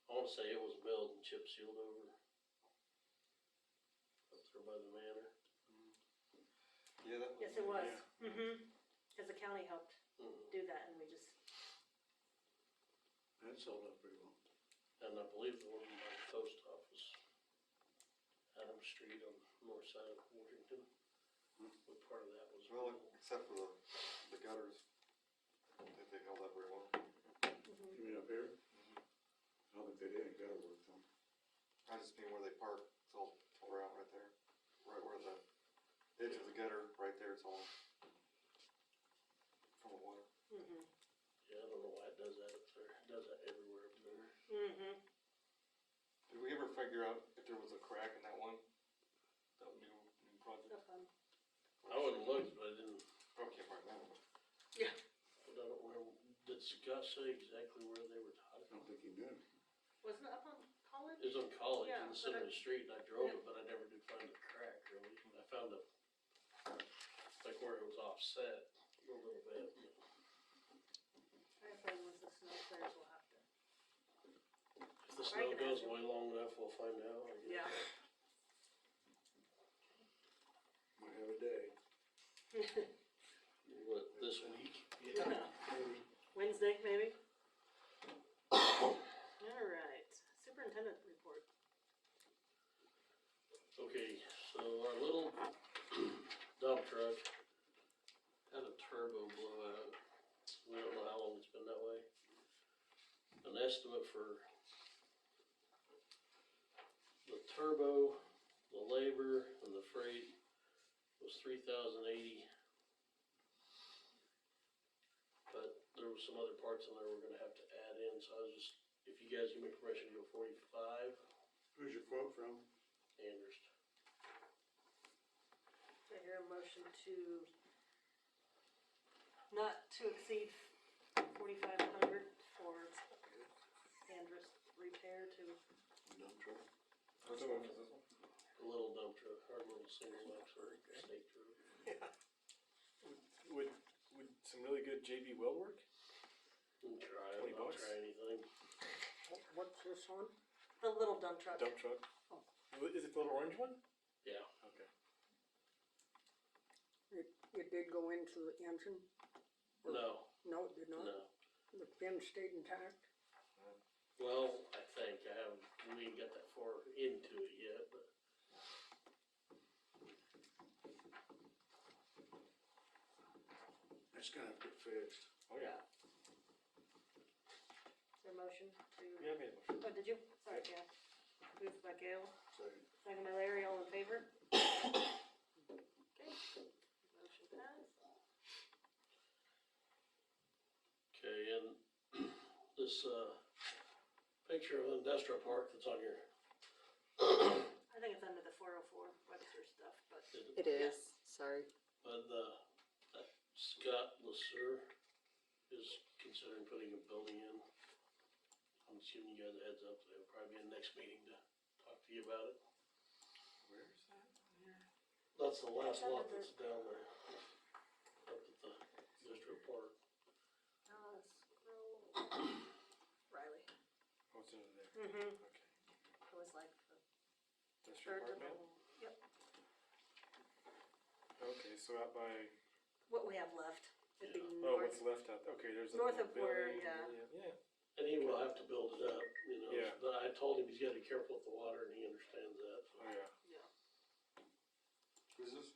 I wanna say it was milled and chip sealed over. Up there by the manor. Yes, it was. Cause the county helped Mhm. do that and we just, That sold up pretty well. And I believe the one by the post office, Adams Street on the north side of Washington, but part of that was. Well, except for the gutters, I think they held up very well. You mean up here? I don't think they did any gutter work though. I just mean where they park, it's all tore out right there, right where the edge of the gutter, right there, it's all full of water. Yeah, I don't know why it does that up there. It does that everywhere up there. Did we ever figure out if there was a crack in that one? That new project? I wouldn't look, but I didn't, Probably can't find that one. but I don't remember, did Scott say exactly where they were I talking? don't think he did. wasn't it up on College? It was on College, Yeah, in the but center I- of the street, and I drove it, but I never did find a crack, really. I found like where it was offset a little bit. I find once the snow clears, we'll have to. If the I snow can goes ask him. away long enough, we'll find out, I guess. Might have a day. What, this week? Wednesday, maybe? Alright, superintendent report. Okay, so our little dump truck had a turbo blowout. We don't know how long it's been that way. An estimate for the turbo, the labor, and the freight was $3,080. But there was some other parts in there we're gonna have to add in, so I was just, if you guys give me permission to go 45, Who's your quote from? Andrews. I hear a motion to not to exceed 4,500 for Andrus repair to, Dump truck. Which one is this one? A little dump truck, our little single axle state truck. Would some really good JB Weld work? And try, 20 I'll bucks? try anything. What's this one? the little dump truck. Dump truck? Is it the little orange one? Yeah, Okay. It did go into the engine? no, No, it did not? no. The pin stayed intact? Well, I think we ain't got that far into it yet, but It's gonna have to get fixed. Oh, yeah. Is there a motion to? Yeah, I made a motion. Oh, did you? Sorry, Gail. Moved by Gail, Second. second by Larry, all in favor? Okay, motion passed. okay, and this, picture of industrial park that's on your, I think it's under the 404 Webster stuff, but It is, sorry. but that Scott Lasser is considering putting a building in. I'm just giving you guys a heads up, they'll probably be in the next meeting to talk to you about it. Where's that on here? That's the last It's under lot the- that's down there, up at the industrial park. scroll. Riley. Oh, it's under there. Mm-hmm. Okay. It was like the Industrial third to park the, now? yep, Okay, so out by, what we have left. It'd be oh, north, what's left out, okay, there's a north little of where, building, yeah. Yeah, And he will have to build it up, you know, Yeah. but I told him he's gotta be careful with the water and he understands that, so. oh, yeah. yeah. Who's this?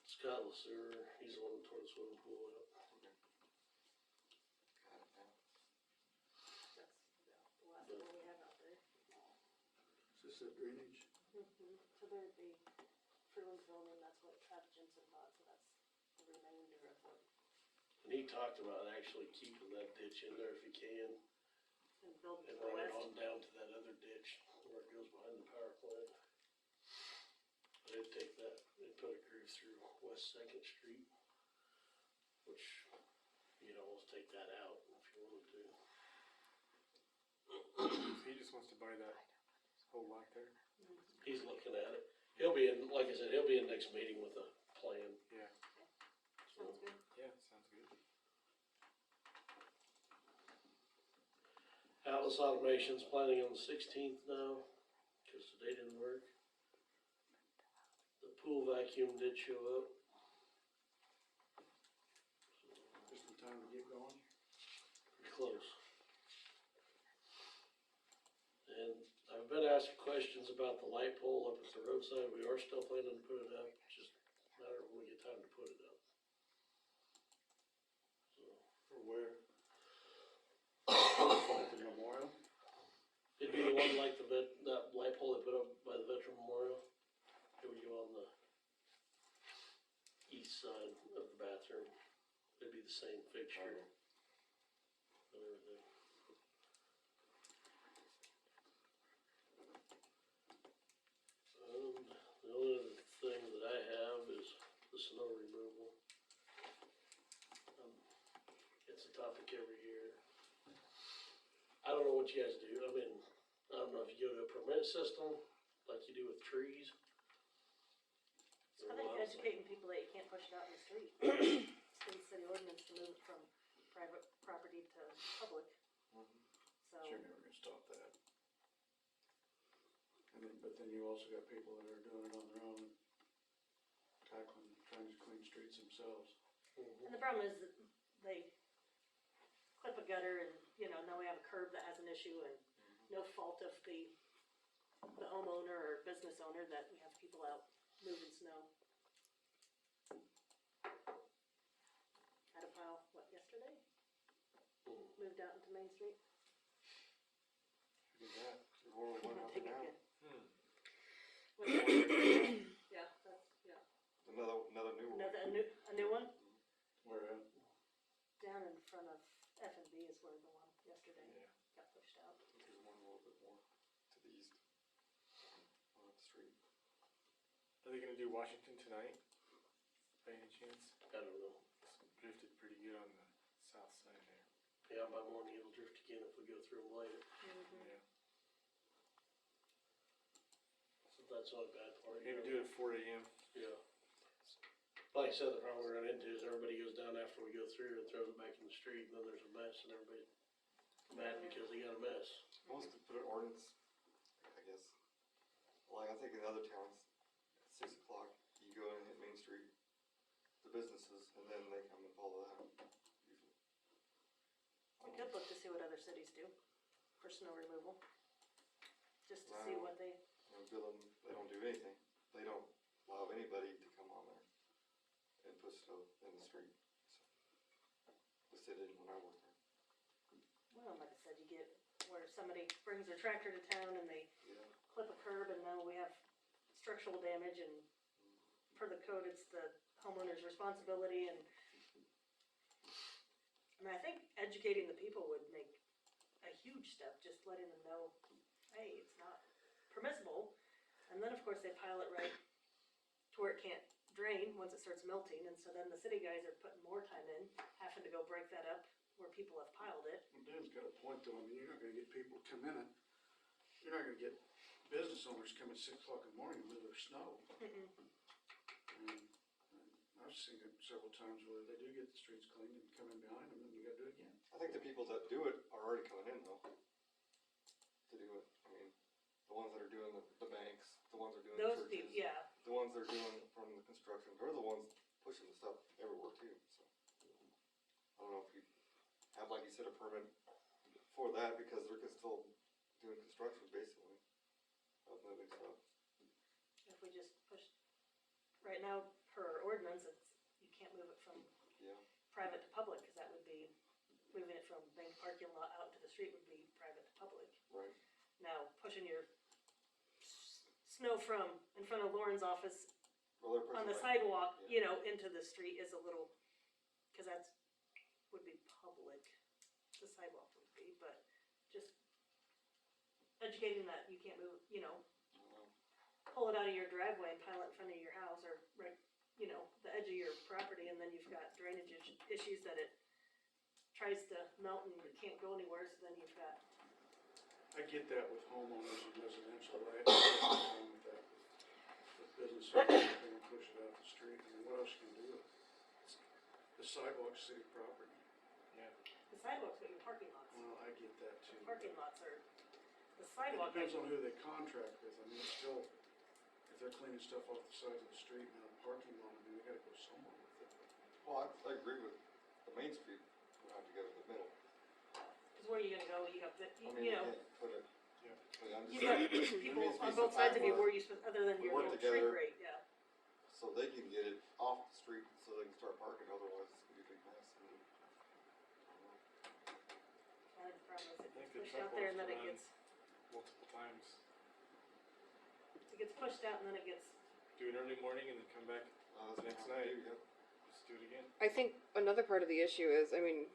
Scott Lasser, he's the one that tore the swimming pool out. Got it now. That's the last one we have out there. Is this the drainage? So there'd be Freeland Film, and that's what Travis Jensen bought, so that's the remainder of what, And he talked about actually keeping that ditch in there if he can, and building and to the run it west. on down to that other ditch where it goes behind the power plant. They'd take that, they'd put a groove through West Second Street, which, you'd almost take that out if you wanted to. So he just wants to buy that whole lot there? He's looking at it. He'll be in, like I said, he'll be in next meeting with a plan. Yeah, Sounds good. yeah, sounds good. Atlas Automation's planning on the 16th now, cause the day didn't work. The pool vacuum did show up. close. And I've been asking questions about the light pole up at the roadside. We are still planning to put it up, just a matter of when we get time to put it up. So, For where? Like the memorial? it'd be the one like that light pole they put up by the Veteran Memorial. It would go on the east side of the bathroom. It'd be the same fixture and everything. The only other thing that I have is the snow removal. It's a topic every year. I don't know what you guys do. I mean, I don't know if you go to a permit system like you do with trees. I think educating people that you can't push it out in the street. State city ordinance to move it from private property to public. So, You're never gonna stop that. And then, but then you also got people that are doing it on their own, tackling, trying to clean streets themselves. and the problem is that they clip a gutter and, you know, now we have a curb that has an issue and no fault of the homeowner or business owner that we have people out moving snow. Had a pile, what, yesterday? Moved out into Main Street. Do that. There's only one out Take there it now. again. Yeah, that's, yeah. Another new one. A new one? Where at? Down in front of F and B is where the one yesterday Yeah. got pushed out. There's one a little bit more to the east. On up the street. Are they gonna do Washington tonight? By any chance? I don't know. It's drifted pretty good on the south side there. Yeah, by morning it'll drift again if we go through them later. Yeah. So that's not a bad part. Maybe do it at 4 a.m. Yeah. Like I said, the problem we run into is everybody goes down after we go through and throws it back in the street, and then there's a mess, and everybody's mad because they got a mess. Wants to put an ordinance, I guess. Like I think in other towns, at 6 o'clock, you go and hit Main Street, the businesses, and then they come and follow that, usually. We could look to see what other cities do for snow removal. Just to see what they, You know, Billum, they don't do anything. They don't allow anybody to come on there and put snow in the street. So, at least they didn't when I worked there. well, like I said, you get where somebody brings their tractor to town and they Yeah. clip a curb and now we have structural damage and per the code, it's the homeowner's responsibility and I mean, I think educating the people would make a huge step, just letting them know, hey, it's not permissible. And then, of course, they pile it right to where it can't drain once it starts melting. And so then the city guys are putting more time in, having to go break that up where people have piled it. Well, Dan's got a point though, I mean, you're not gonna get people to come in and, you're not gonna get business owners come at 6 o'clock in the morning and move their snow. And I've seen it several times where they do get the streets cleaned and come in behind them and you gotta do it again. I think the people that do it are already coming in though. To do it. I mean, the ones that are doing the banks, the ones that are doing the Those churches. people, yeah. The ones that are doing from the construction, they're the ones pushing the stuff everywhere too, so. I don't know if you have, like you said, a permit for that because they're still doing construction basically of moving stuff. If we just push, right now, per ordinance, it's, you can't move it from Yeah. private to public, cause that would be, moving it from bank parking lot out to the street would be private to public. Right. Now, pushing your snow from in front of Lauren's office Well, they're on the pushing that. sidewalk, Yeah. you know, into the street is a little, cause that's, would be public, the sidewalk would be, but just educating that you can't move, you know, pull it out of your driveway and pile it in front of your house or right, you know, the edge of your property and then you've got drainage issues that it tries to melt and you can't go anywhere, so then you've got, I get that with homeowners and residential, right? I have a problem with that, with business owners, they can push it out the street, I mean, what else you can do? The sidewalk's city property. the sidewalks, but your parking lots. Well, I get that too. Parking lots are, the It sidewalk. depends on who they contract with, I mean, it's still, if they're cleaning stuff off the side of the street and a parking lot, I mean, they gotta go somewhere with it. Well, I agree with the Main Street, would have to go in the middle. where are you gonna go? You have, I mean, you know, can't put it, Yeah. I mean, I'm just you've got saying, people needs to be on some both sides time of you where- where you, other than we your, work you know, street together. rate, yeah. so they can get it off the street so they can start parking, otherwise it's gonna be a big mess. And, I think the problem is it think gets the pushed truck out there and wants then to it run. gets, Multiple times. pushed out and then it gets, Do it early morning and then come back, that's Next what I night. do, yeah. just do it again. I think another part of the issue is, I mean,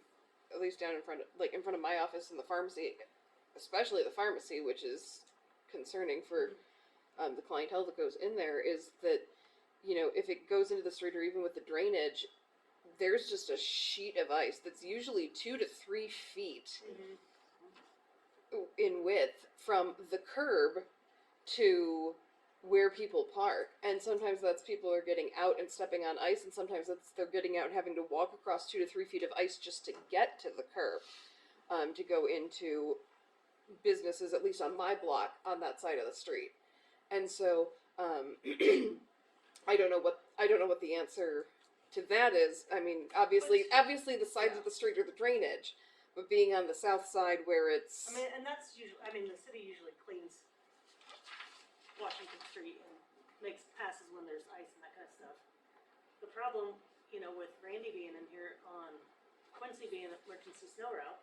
at least down in front of, like in front of my office in the pharmacy, especially the pharmacy, which is concerning for the clientele that goes in there, is that, you know, if it goes into the street or even with the drainage, there's just a sheet of ice that's usually 2 to 3 feet in width from the curb to where people park, and sometimes that's people are getting out and stepping on ice, and sometimes that's they're getting out and having to walk across 2 to 3 feet of ice just to get to the curb, to go into businesses, at least on my block, on that side of the street. And so I don't know what the answer to that is. I mean, obviously the sides of the street are the drainage, but being on the south side where it's I mean, and that's usually, I mean, the city usually cleans Washington Street and makes passes when there's ice and that kind of stuff. The problem, you know, with Randy being in here on Quincy being an emergency snow route,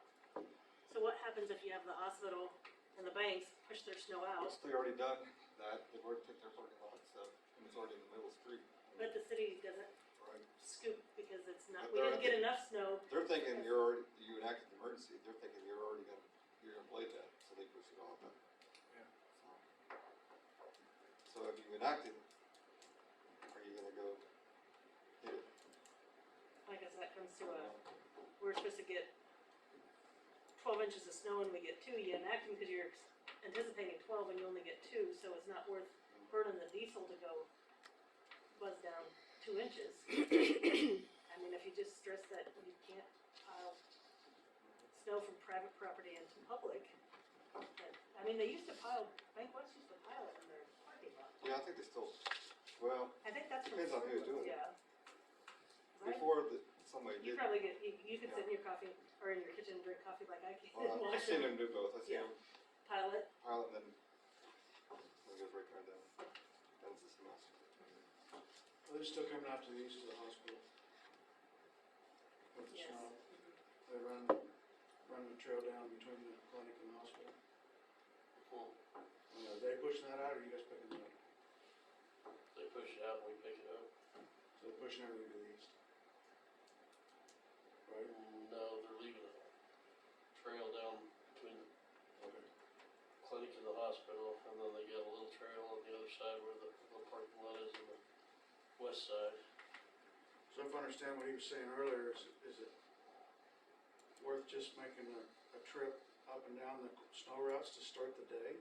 so what happens if you have the hospital and the banks push their snow out, Which they already done that, they've already picked their parking lot and stuff, and it's already in the middle of the street. but the city doesn't Right. scoop because it's not, But we they're didn't get enough snow. They're thinking you're already, you enacted the emergency, they're thinking you're gonna blade that, so they push it off. Yeah. So if you enact it, are you gonna go hit it? I guess that comes to we're supposed to get 12 inches of snow and we get 2, you enact them because you're anticipating 12 and you only get 2, so it's not worth burning the diesel to go buzz down 2 inches. I mean, if you just stress that you can't pile snow from private property into public, I mean, they used to pile, Bank West used to pile it in their parking lot. Yeah, I think they still, well, I think that's from Depends on who's Ford's, doing it. yeah. Right? before somebody You did. probably get, you could sit in your coffee, or in your kitchen and drink coffee like I can. Well, and I've watch seen them them do both, I've seen Yeah. them pile it. pile it and then it goes right there down. Then it's just a mess. Well, they're still coming out to the east of the hospital. With the Yes. snow. They run the trail down between the clinic and the hospital. Are they pushing that out or are you guys picking it up? They push it out and we pick it up. So they're pushing everything to the east. Right? No, they're leaving a trail down between the Okay. clinic and the hospital, and then they got a little trail on the other side where the little parking lot is on the west side. So if I understand what he was saying earlier, is it worth just making a trip up and down the snow routes to start the day?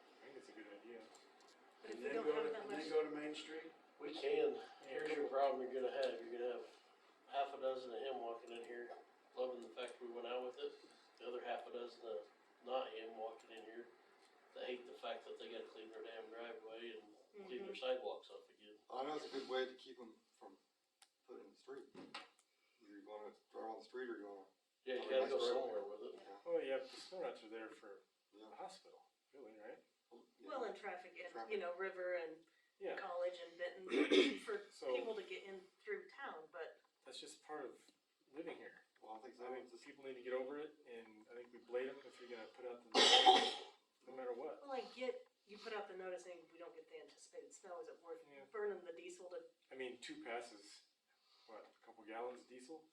I think it's a good idea. But if And we then don't go have to, that and much, then go to Main Street? We can, here's your problem you're gonna have, you're gonna have half a dozen of him walking in here, loving the fact we went out with it. The other half a dozen of not him walking in here, that hate the fact that they gotta clean their damn driveway and clean their sidewalks up again. I know it's a good way to keep them from putting it in the street. Either you wanna drive on the street or you wanna, Yeah, you Oh, gotta nice go driveway. somewhere with it. Oh, yeah, but the snow routes are there for yeah. the hospital, really, right? well, in traffic and, Traffic. you know, River and Yeah. College and Benton, for So people to get in through town, but that's just part of living here. Well, I think so. I think people need to get over it, and I think we blade them if you're gonna put out the notice, no matter what. well, I get, you put out the notice saying we don't get the anticipated snow, is it worth Yeah. burning the diesel to, I mean, 2 passes, what, a couple gallons of diesel?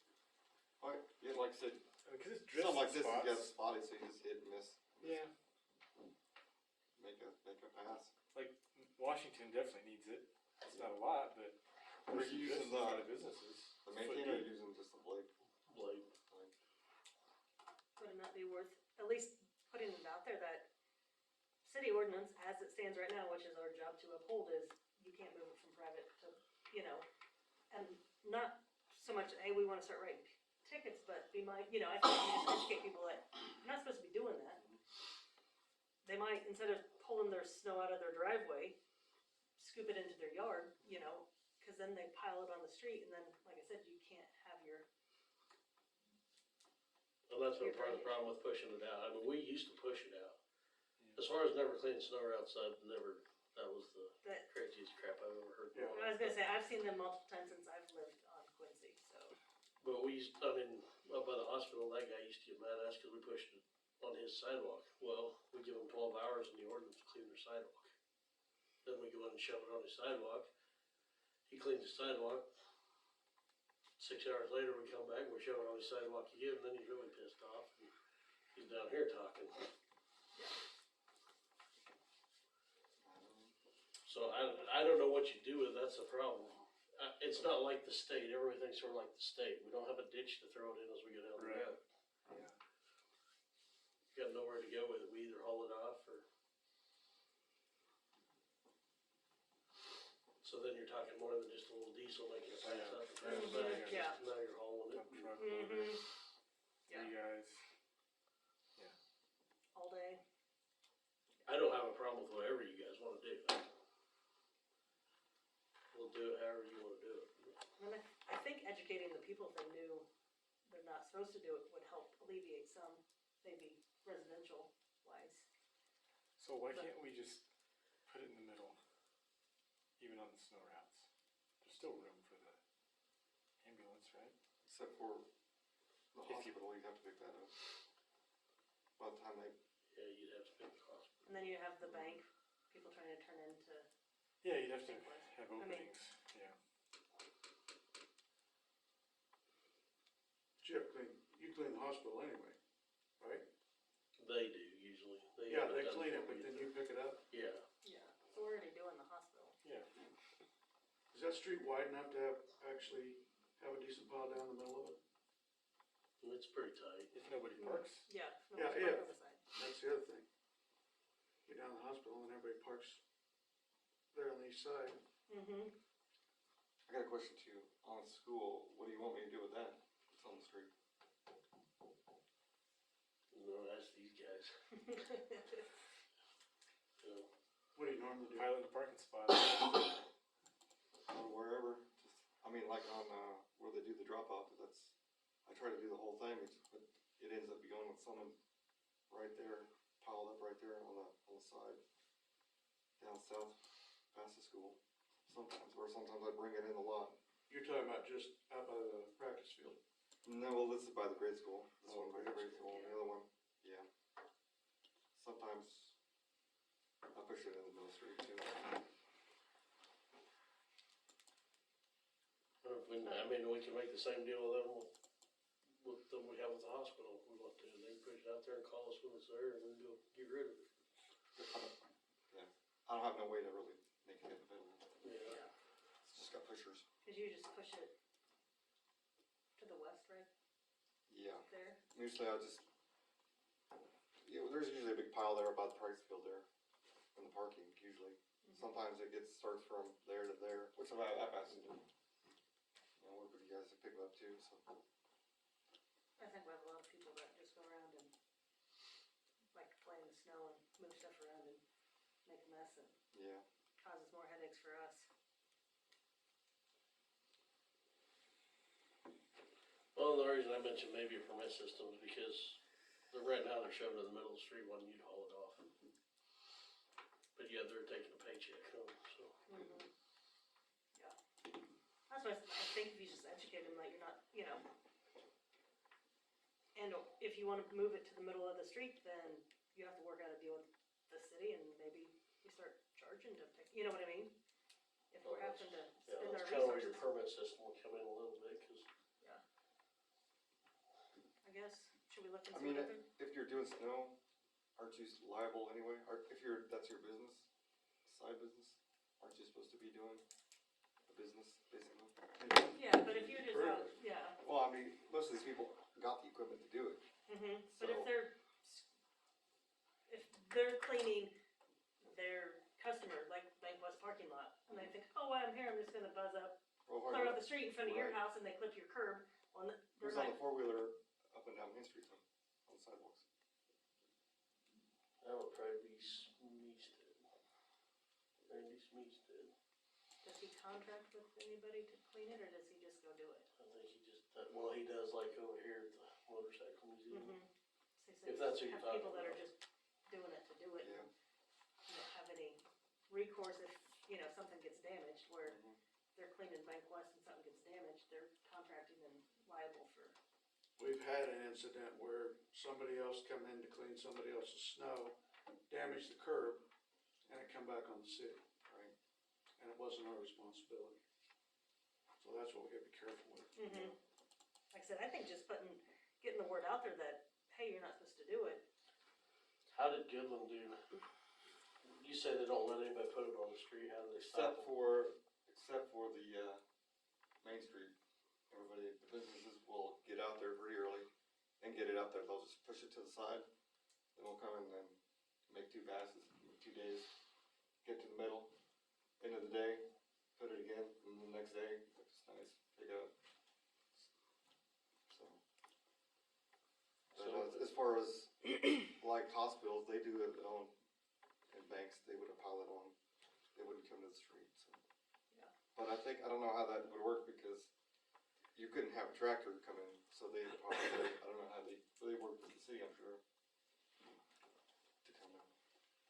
Yeah, like I said, I mean, 'cause it drifts something like in this, you spots. got spotty, so you just hit and miss. Yeah, Make a pass. like Washington definitely needs it. It's not a lot, but We're there's using just a lot of businesses. The It's foot maintainer deep. using just the blade. Blade. would it not be worth at least putting it out there that city ordinance, as it stands right now, which is our job to uphold, is you can't move it from private to, you know, and not so much, hey, we wanna start writing tickets, but be my, you know, I think we just educate people that you're not supposed to be doing that. They might, instead of pulling their snow out of their driveway, scoop it into their yard, you know, cause then they pile it on the street and then, like I said, you can't have your And that's been part of the problem with pushing it out. I mean, we used to push it out. As far as never cleaning snow routes, I've never, that was the That- craziest crap I've ever heard. Yeah. I was gonna say, I've seen them multiple times since I've lived on Quincy, so. But we used, I mean, up by the hospital, that guy used to get mad at us because we pushed it on his sidewalk. Well, we give him 12 hours in the ordinance to clean their sidewalk. Then we go in and shove it on his sidewalk. He cleans the sidewalk. 6 hours later, we come back and we shove it on his sidewalk again, and then he's really pissed off. And he's down here talking. So I don't know what you do with, that's the problem. It's not like the state, everything's sort of like the state. We don't have a ditch to throw it in as we go down the Right. road. Got nowhere to go with it, we either haul it off or. So then you're talking more than just a little diesel making a pass up and pass back. Yeah. Now you're hauling it. Dump truck Mm-hmm. loaders, Yeah. 3 guys. All day. I don't have a problem with whatever you guys wanna do. We'll do it however you wanna do it. And I think educating the people if they knew they're not supposed to do it would help alleviate some, maybe residential wise. So why can't we just put it in the middle, even on the snow routes? There's still room for the ambulance, right? Except for the If you- hospital, you'd have to pick that up. By the time they, Yeah, you'd have to pick the cost. And then you have the bank, people trying to turn into, Yeah, you'd have to Likewise. have I mean- openings, yeah. You clean the hospital anyway, right? They do usually. Yeah, have it they done clean it, before but we then get you pick it up. there. Yeah. yeah, so we're already doing the hospital. Yeah. Is that street wide enough to actually have a decent pile down the middle of it? It's pretty tight. If nobody parks, Yeah. no, Yeah, it's yeah. on the side. That's the other thing. Get down to the hospital and everybody parks there on the east side. Mm-hmm. I got a question too, on school, what do you want me to do with that? It's on the street. No, that's these guys. So, What do you normally do? pile in the parking spot. Or wherever, just, I mean, like on, where they do the drop off, that's, I try to do the whole thing, but it ends up going with someone right there, piled up right there on the side, down south, past the school, sometimes, or sometimes I bring it in the lot. You're talking about just out by the practice field. No, well, this is by the grade school, this Oh, one by the grade grade school, and the other one, yeah. Sometimes I push it in the middle street too. I mean, we can make the same deal with them with them we have with the hospital if we want to. They can push it out there and call us when it's there and we can go get rid of it. Yeah, I don't have no way to really make it available, Yeah. it's just got pushers. Cause you just push it to the west, right Yeah, there? usually I just, there's usually a big pile there about the price field there, in the parking usually. Sometimes it starts from there to there, which I've asked them to, work with you guys to pick it up too, so. I think we have a lot of people that just go around and like to play in the snow and move stuff around and make a mess and Yeah, causes more headaches for us. Well, the reason I mentioned maybe a permit system is because right now they're shoving it in the middle of the street when you'd haul it off. But yeah, they're taking a paycheck home, so. Yeah. That's why I think if you just educate them that you're not, and if you wanna move it to the middle of the street, then you have to work out a deal with the city and maybe we start charging to pick, you know what I mean? If we're having to Yeah, spend our that's kind of where your resources, permit system will come in a little bit, cause I guess, should we look into I mean, something? if you're doing snow, aren't you liable anyway? That's your business, side business, aren't you supposed to be doing a business, basically? Yeah, but if you're just out, yeah, Well, I mean, most of these people got the equipment to do it. but if So- they're cleaning their customer, like West parking lot, and they think, oh, while I'm here, I'm just gonna buzz up, clear up the street in front of your Right. house and they clip your curb, well, they're Who's on not, the four-wheeler up and down Main Street then, on the sidewalks? that would probably be Smeested. Randy Smeested. does he contract with anybody to clean it, or does he just go do it? I think he just, well, he does like over here at the motorcycle museum. say, If that's who you're have talking people that are about. just doing it to do it. Yeah. And you don't have any recourse if, something gets damaged, where Mhm. they're cleaning Bank West and something gets damaged, they're contracting and liable for. We've had an incident where somebody else come in to clean somebody else's snow, damaged the curb, and it come back on the city. Right. And it wasn't our responsibility. So that's what we gotta be careful with. Mm-hmm. Like I said, I think just getting the word out there that, hey, you're not supposed to do it. How did Goodland do? You say they don't let anybody put it on the street, how do they stop Except them? for the, Main Street, everybody, the businesses will get out there pretty early and get it out there, they'll just push it to the side, then we'll come in and make 2 passes, 2 days, get to the middle, end of the day, put it again, and the next day, it's nice, pick up. So. But as far as, like hospitals, they do it on, and banks, they would pile it on, they wouldn't come to the street, so. Yeah. But I don't know how that would work, because you couldn't have a tractor come in, so they probably, I don't know how they work with the city, I'm sure. To come in.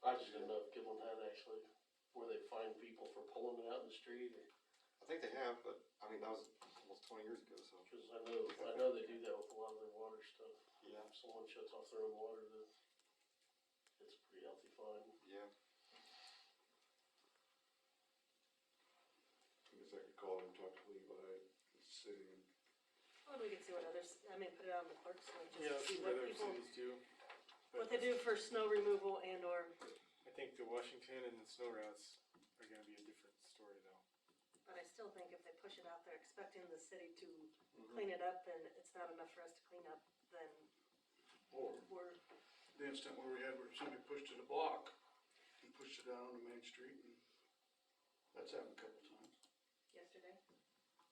I just didn't know if Goodland had actually, where they find people for pulling it out in the street, or, I think they have, but, I mean, that was almost 20 years ago, so. cause I know they do that with a lot of their water stuff. Yeah. If someone shuts off their own water, then it's a pretty healthy fine. Yeah. I guess I could call and talk to Levi, the city, and Well, we could see what others, put it on the clerk's note, Yeah, just to see what what other people, cities do. what they do for snow removal and or, I think the Washington and the snow routes are gonna be a different story though. but I still think if they push it out there expecting the city to Mhm. clean it up and it's not enough for us to clean up, then or we're, the incident where we had where somebody pushed it a block and pushed it down on the main street, and that's happened a couple times. yesterday.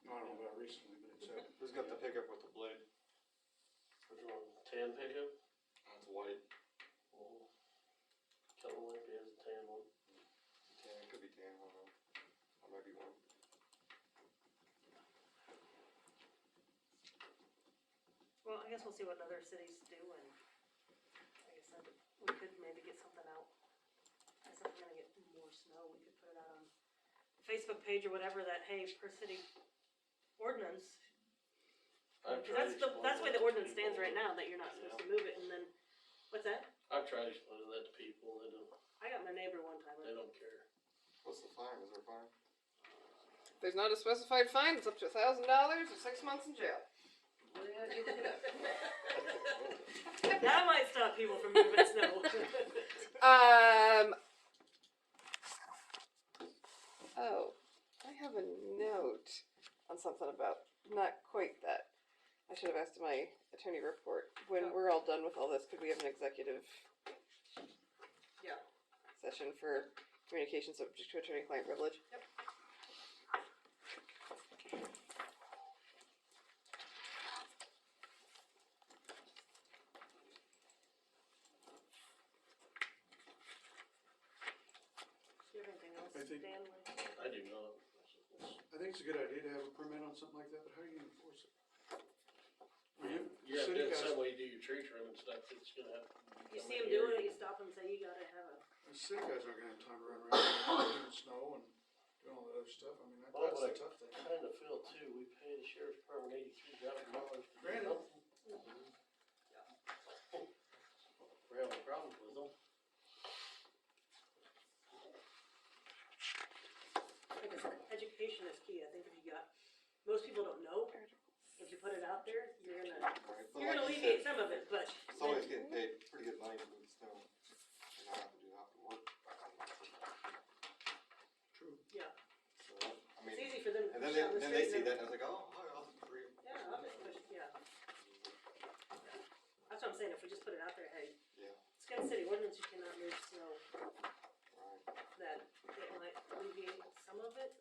No, I don't know about recently, but it's happened. Who's got the pickup with the blade? Which one, tan pickup? It's white. Oh. Kelly Wimpy has a tan one. Tan, it could be tan, I don't know. Or maybe one. Well, I guess we'll see what other cities do, and like I said, we could maybe get something out. I guess if we're gonna get more snow, we could put it out on the Facebook page or whatever, that, hey, per city ordinance. I've Cause tried that's the way the ordinance stands right now. now, that you're not supposed to move it, and then, what's that? I've tried explaining that to people, they I got my neighbor one time. don't care. What's the fine? Is there a fine? If there's not a specified fine, it's up to $1,000 or 6 months in jail. Yeah, you look it up. That might stop people from moving snow. Oh, I have a note on something about not quite that. I should have asked my attorney report. When we're all done with all this, could we have an executive Yeah. session for communication subject to attorney-client privilege? Yep. Do you have anything else, I think- Dan? I do not. I think it's a good idea to have a permit on something like that, but how are you gonna enforce it? Well, You have to city do it the guys- same way you do your tree trim and stuff, it's gonna have. You see them doing it, you stop them and say, you gotta have a, The city guys aren't gonna have time to run around cleaning snow and doing all that other stuff, I mean, Well, that's but the tough thing. I kinda feel too, we pay the sheriff's department $83,000 to do Granted. something. We're having problems with them. like I said, education is key. I think if you got, most people don't know. If you put it out there, you're gonna Right. But You're gonna like you alleviate said, some of it, but somebody's getting paid pretty good money for the snow. And not have to do half the work. True. yeah, So, I it's mean, easy for them to and push then down the they street see and that then, and it's like, oh, I'll just free 'em. yeah, I'll just push, yeah. That's what I'm saying, if we just put it out there, hey, Yeah, Scott City ordinance, you cannot move snow, right. that it might alleviate some of it.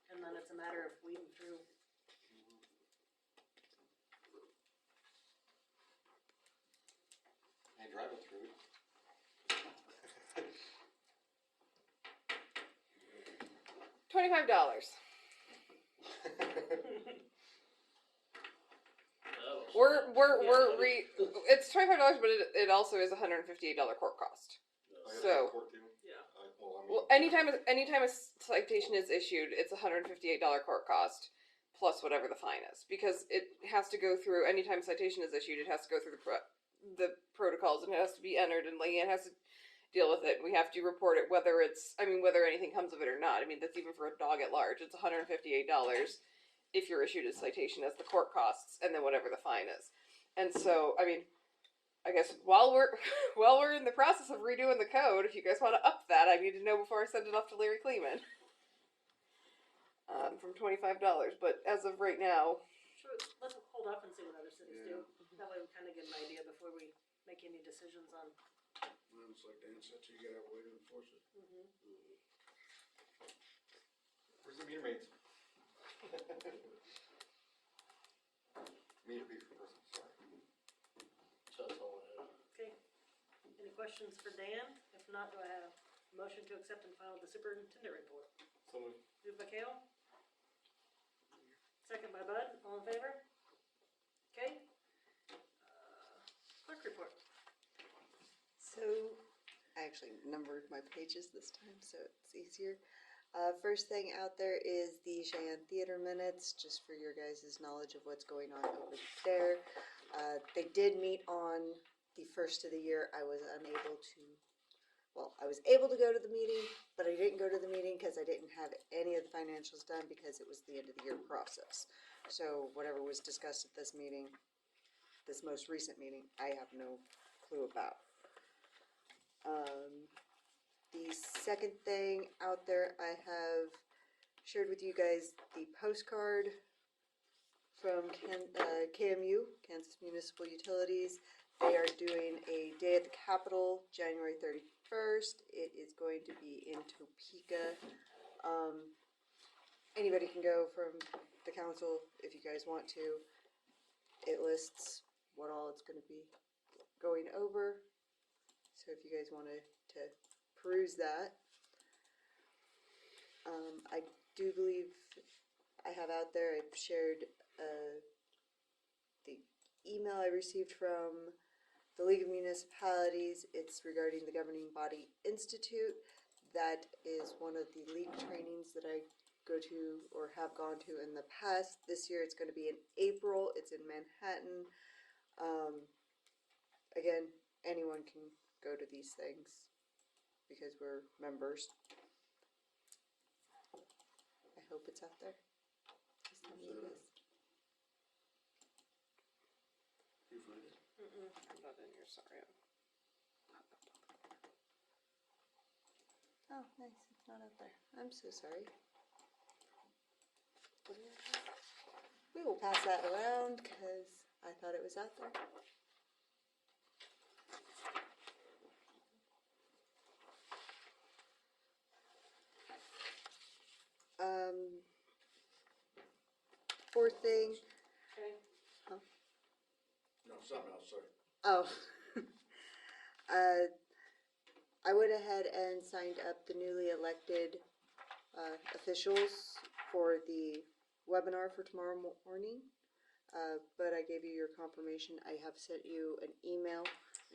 And then it's a matter of weeding through. Hey, driving through it. $25. That'll it's $25, but it also is $158 court cost. I gotta So- go to court too. Yeah. Well, anytime a citation is issued, it's $158 court cost plus whatever the fine is, because it has to go through. Anytime a citation is issued, it has to go through the protocols, and it has to be entered, and Leanne has to deal with it. We have to report it whether anything comes of it or not. I mean, that's even for a dog at large. It's $158 if you're issued a citation as the court costs, and then whatever the fine is. And so, I mean, I guess while we're in the process of redoing the code, if you guys want to up that, I need to know before I send it off to Larry Kleeman. From $25, but as of right now, Sure, let's hold off and see what other cities do. That way we kind of get an idea before we make any decisions on. Well, it's like Dan said, you gotta have a way to enforce it. Where's the meter maids? Meter beef person, sorry. So that's all I have. Okay. Any questions for Dan? If not, do I have a motion to accept and file the superintendent report? So moved. Moved by Kale. Second by Bud. All in favor? Okay. Clerk report. So, I actually numbered my pages this time, so it's easier. First thing out there is the Cheyenne Theater minutes, just for your guys' knowledge of what's going on over there. They did meet on the first of the year. I was able to go to the meeting, but I didn't go to the meeting because I didn't have any of the financials done because it was the end of the year process. So whatever was discussed at this meeting, this most recent meeting, I have no clue about. The second thing out there, I have shared with you guys the postcard from KMU, Kansas Municipal Utilities. They are doing a Day at the Capitol, January 31st. It is going to be in Topeka. Anybody can go from the council if you guys want to. It lists what all it's going to be going over. So if you guys wanted to peruse that. I do believe I have out there, I've shared the email I received from the League of Municipalities. It's regarding the Governing Body Institute. That is one of the league trainings that I go to or have gone to in the past. This year it's going to be in April. It's in Manhattan. Again, anyone can go to these things because we're members. I hope it's out there. Just tell me it is. You find it? I'm not in here. Sorry. Oh, nice. It's not out there. I'm so sorry. We will pass that around because I thought it was out there. Fourth thing. Okay. No, something else, sorry. Oh. I went ahead and signed up the newly elected officials for the webinar for tomorrow morning. But I gave you your confirmation. I have sent you an email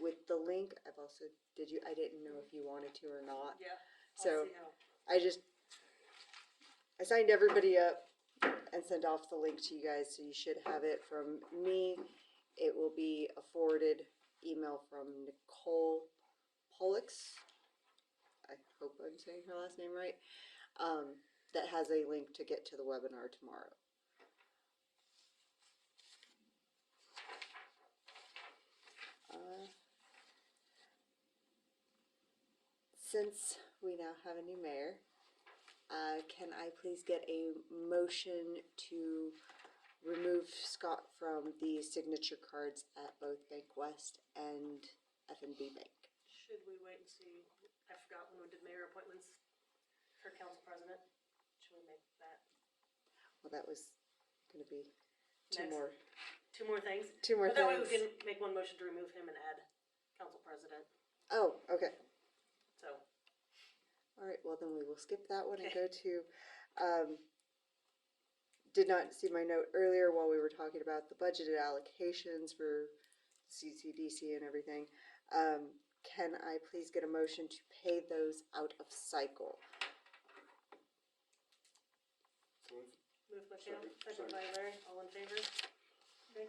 with the link. I've also, I didn't know if you wanted to or not. Yeah. So See how. I signed everybody up and sent off the link to you guys, so you should have it from me. It will be a forwarded email from Nicole Pollux. I hope I'm saying her last name right. That has a link to get to the webinar tomorrow. Since we now have a new mayor, can I please get a motion to remove Scott from the signature cards at both Bank West and FNB Bank? Should we wait and see? I forgot when we did mayor appointments for council president. Should we make that Well, that was going to be Next. Two more things? two more But that way we things. can make one motion to remove him and add council president. Oh, okay. So, All right, well then we will skip that one and Okay. go to did not see my note earlier while we were talking about the budgeted allocations for CCDC and everything. Can I please get a motion to pay those out of cycle? Moved by Cale, second by Larry, all in favor? Okay.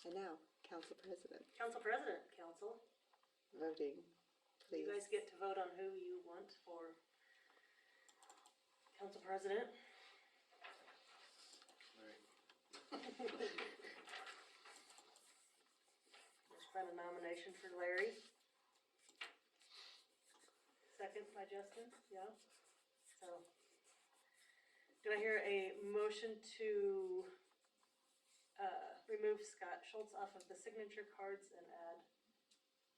And now, Council President, Council President, Council, voting, please. you guys get to vote on who you want for Council President. There's been a nomination for Larry. Second by Justin, yeah, so. Do I hear a motion to, remove Scott Schultz off of the signature cards and add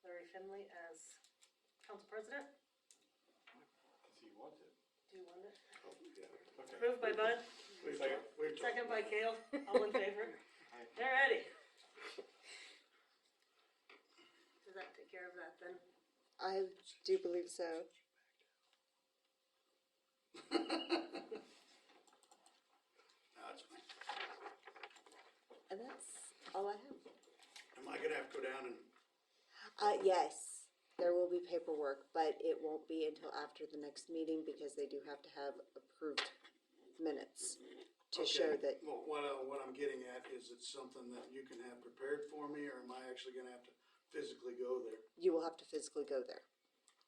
Larry Finley as council president? Does he want it? Do you want it? Oh, yeah. Okay. Moved by Bud, We've Second. talked- we've talked- second by Cale, all in favor? Alrighty. Does that take care of that then? I do believe so. That's fine. And that's all I have. Am I gonna have to go down and, Yes, there will be paperwork, but it won't be until after the next meeting because they do have to have approved minutes to show Okay. that Well, what I'm getting at, is it something that you can have prepared for me, or am I actually gonna have to physically go there? you will have to physically go there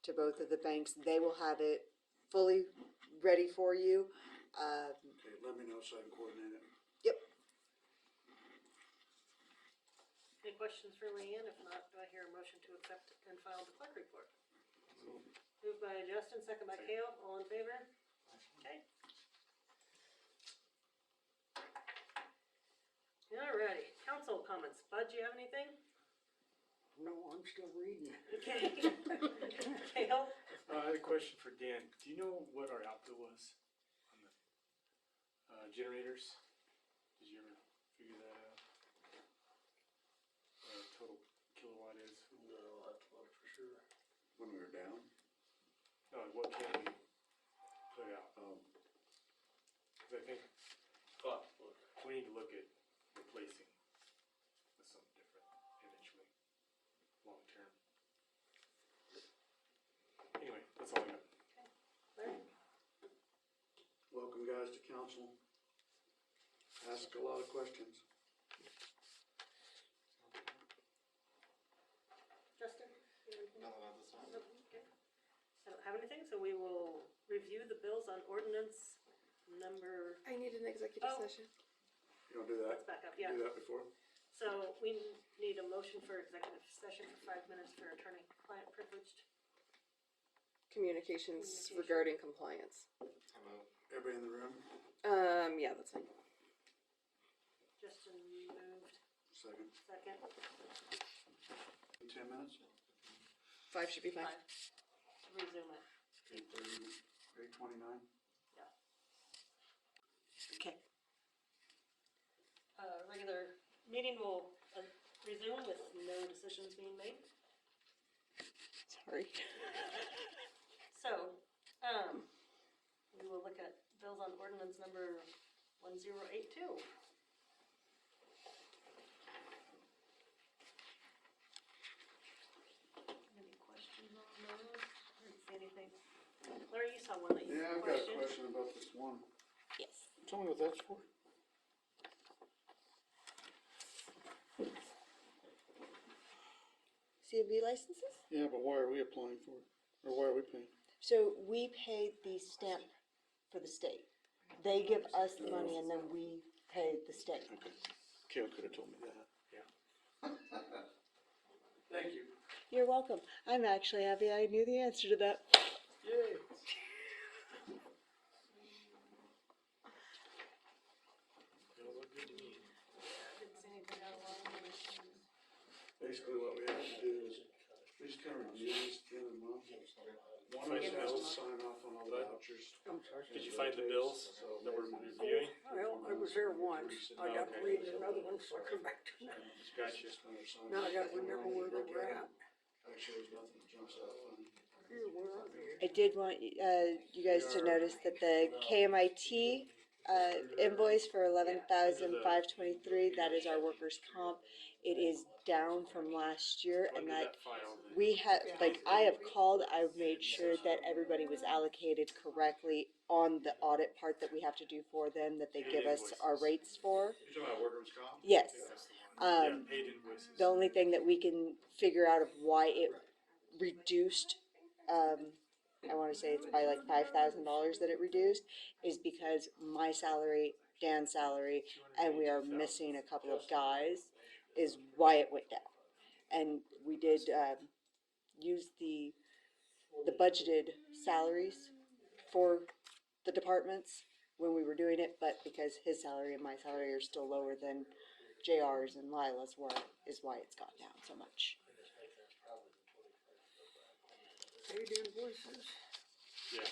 to both of the banks. They will have it fully ready for you. Okay, let me know so I can coordinate it. Yep. Any questions for Leanne? If not, do I hear a motion to accept and file the clerk report? Moved by Justin, second by Cale, all in favor? Okay. Alrighty, council comments. Bud, do you have anything? No, I'm still reading. Okay. Cale? I had a question for Dan. Do you know what our output was on the generators? Did you ever figure that out? Total kilowatt is? No, I'll have to look for sure. When we were down? No, what can we put out? Because I think I'll have to look. we need to look at replacing with something different eventually, long term. Anyway, that's all I got. Larry? Welcome, guys, to council. Ask a lot of questions. Justin? You have anything? No, not this one. Nope, okay. I don't have anything, so we will review the bills on ordinance number, I need an executive Oh. session. You wanna do that? let's back up, yeah. Do that before? So we need a motion for executive session for 5 minutes for attorney-client privileged. Communications Communication. regarding compliance. Everybody in the room? Yeah, that's fine. Justin moved, Second. second. 10 minutes? 5 should be fine. 5. Resume it. 8:30, 8:29? Okay. Regular meeting will resume with no decisions being made. sorry. So, we will look at bills on ordinance number 1082. Any questions on those? I didn't see anything. Larry, you saw one that you Yeah, I've got a questioned. question about this one. Yes. Tell me what that's for. CMV licenses? Yeah, but why are we applying for it? Or why are we paying? So we pay the stamp for the state. They give us the money and then we pay the state. Okay. Kale could have told me that. Yeah. Thank you. You're welcome. I'm actually happy I knew the answer to that. Yay. It'll look good to me. Didn't see anything out of line. Basically, what we have to do is, we just kind of review these at the end of the month. One of us Find the has to bills. sign off on all the vouchers. I'm sorry. Did you find the bills that we're reviewing? Well, I was there once. I got to read another one, so I come back to that. Gotcha. Now I gotta remember where they were at. Actually, there's nothing that jumps out funny. Here, where are they? I did want, you guys to notice that the KMIT, invoice for 11,523, that is our workers' comp. It is down from last year, When and did that that file? we have, like, I have called, I've made sure that everybody was allocated correctly on the audit part that we have to do for them, that they Paid give us our invoices. rates for. You're talking about workers' comp? Yes. I think that's the one. Yeah, Um, paid invoices. the only thing that we can figure out of why it reduced, I wanna say it's by like $5,000 that it reduced, is because my salary, Dan's salary, and we are missing a couple of guys, is why it went down. And we did, use the budgeted salaries for the departments when we were doing it, but because his salary and my salary are still lower than JR's and Lila's were, is why it's gone down so much. Paid invoices, Yeah. okay.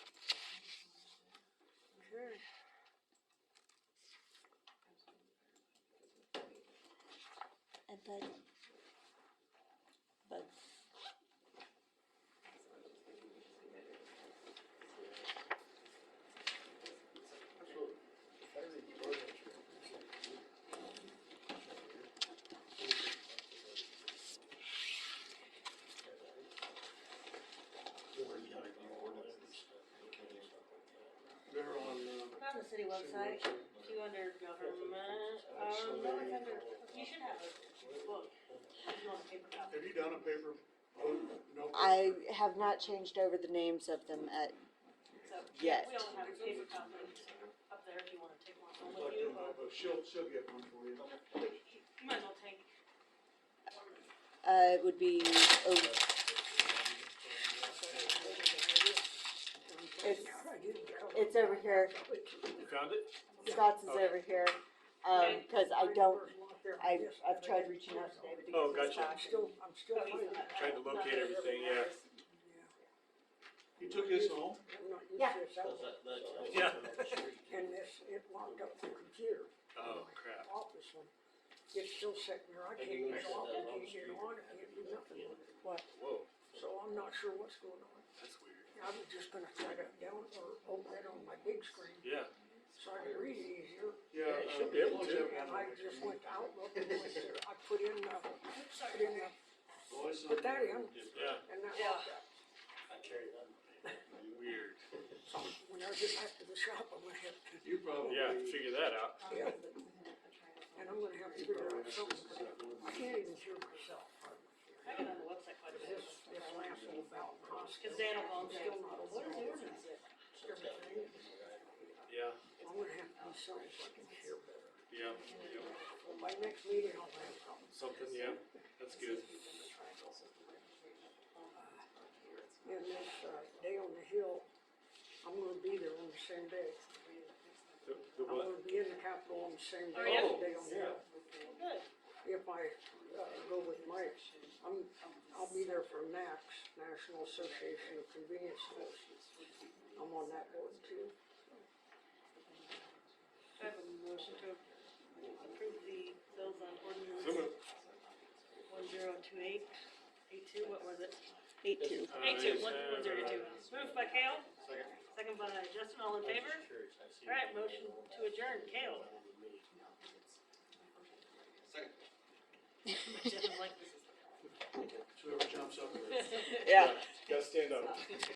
And then, but They're on, On the city website, if you under government, no, it's under, you should have a book. If you want a paper copy. have you done a paper? Oh, no. I have not changed over the names of them at, So, Yes. we all have a paper copy up there if you wanna take one home Like, with you, no, or but she'll get one for you. you might as well take. it would be, oh, it's over here, You found it? Scott's is over here, cause I don't, I've tried reaching out to David to get Oh, his gotcha. back. I'm still finding it. Trying to locate everything, yeah. You took his home? I'm not used Yeah. to this outlet. Yeah. And this, it locked up the computer. Oh, crap. Office one. It's still sitting there, I can't get it off, I can't get it on, I can't do nothing with it. Whoa, So I'm not sure what's going on. that's weird. I was just gonna try to down or open it on my big screen, Yeah. so I can read it easier. Yeah, it should be able to. And I just went to Outlook and went to, I put in the, Voice put that in, Yeah. and that Yeah. locked up. Weird. So when I get back to the shop, I'm gonna have to, You probably. Yeah, figure that out. yeah. And I'm gonna have to figure out something, I can't even hear myself. I get on the website quite a bit. This last little bout in hospital. Cause Dan will call and say, Still not over what is all the ordinance? everything. Yeah, I'm gonna have to do something so I can hear better. yeah, Well, by next meeting, I'll have something. something, yeah, that's good. And this, Day on the Hill, I'm gonna be there on the same day. The I'm what? gonna be in the Capitol on the same day yeah? as Day on the Hill. Good. If I, go with Mike, I'll be there for NACS, National Association of Convenience Stores. I'm on that board too. I have a motion to approve the bills on ordinance So moved. 102882, what was it? 8-2. 1082. Moved by Kale. Second by Justin, all in favor? Alright, motion to adjourn, Kale. Justin's like, this is. Whoever jumps up there. Yeah. Gotta stand up.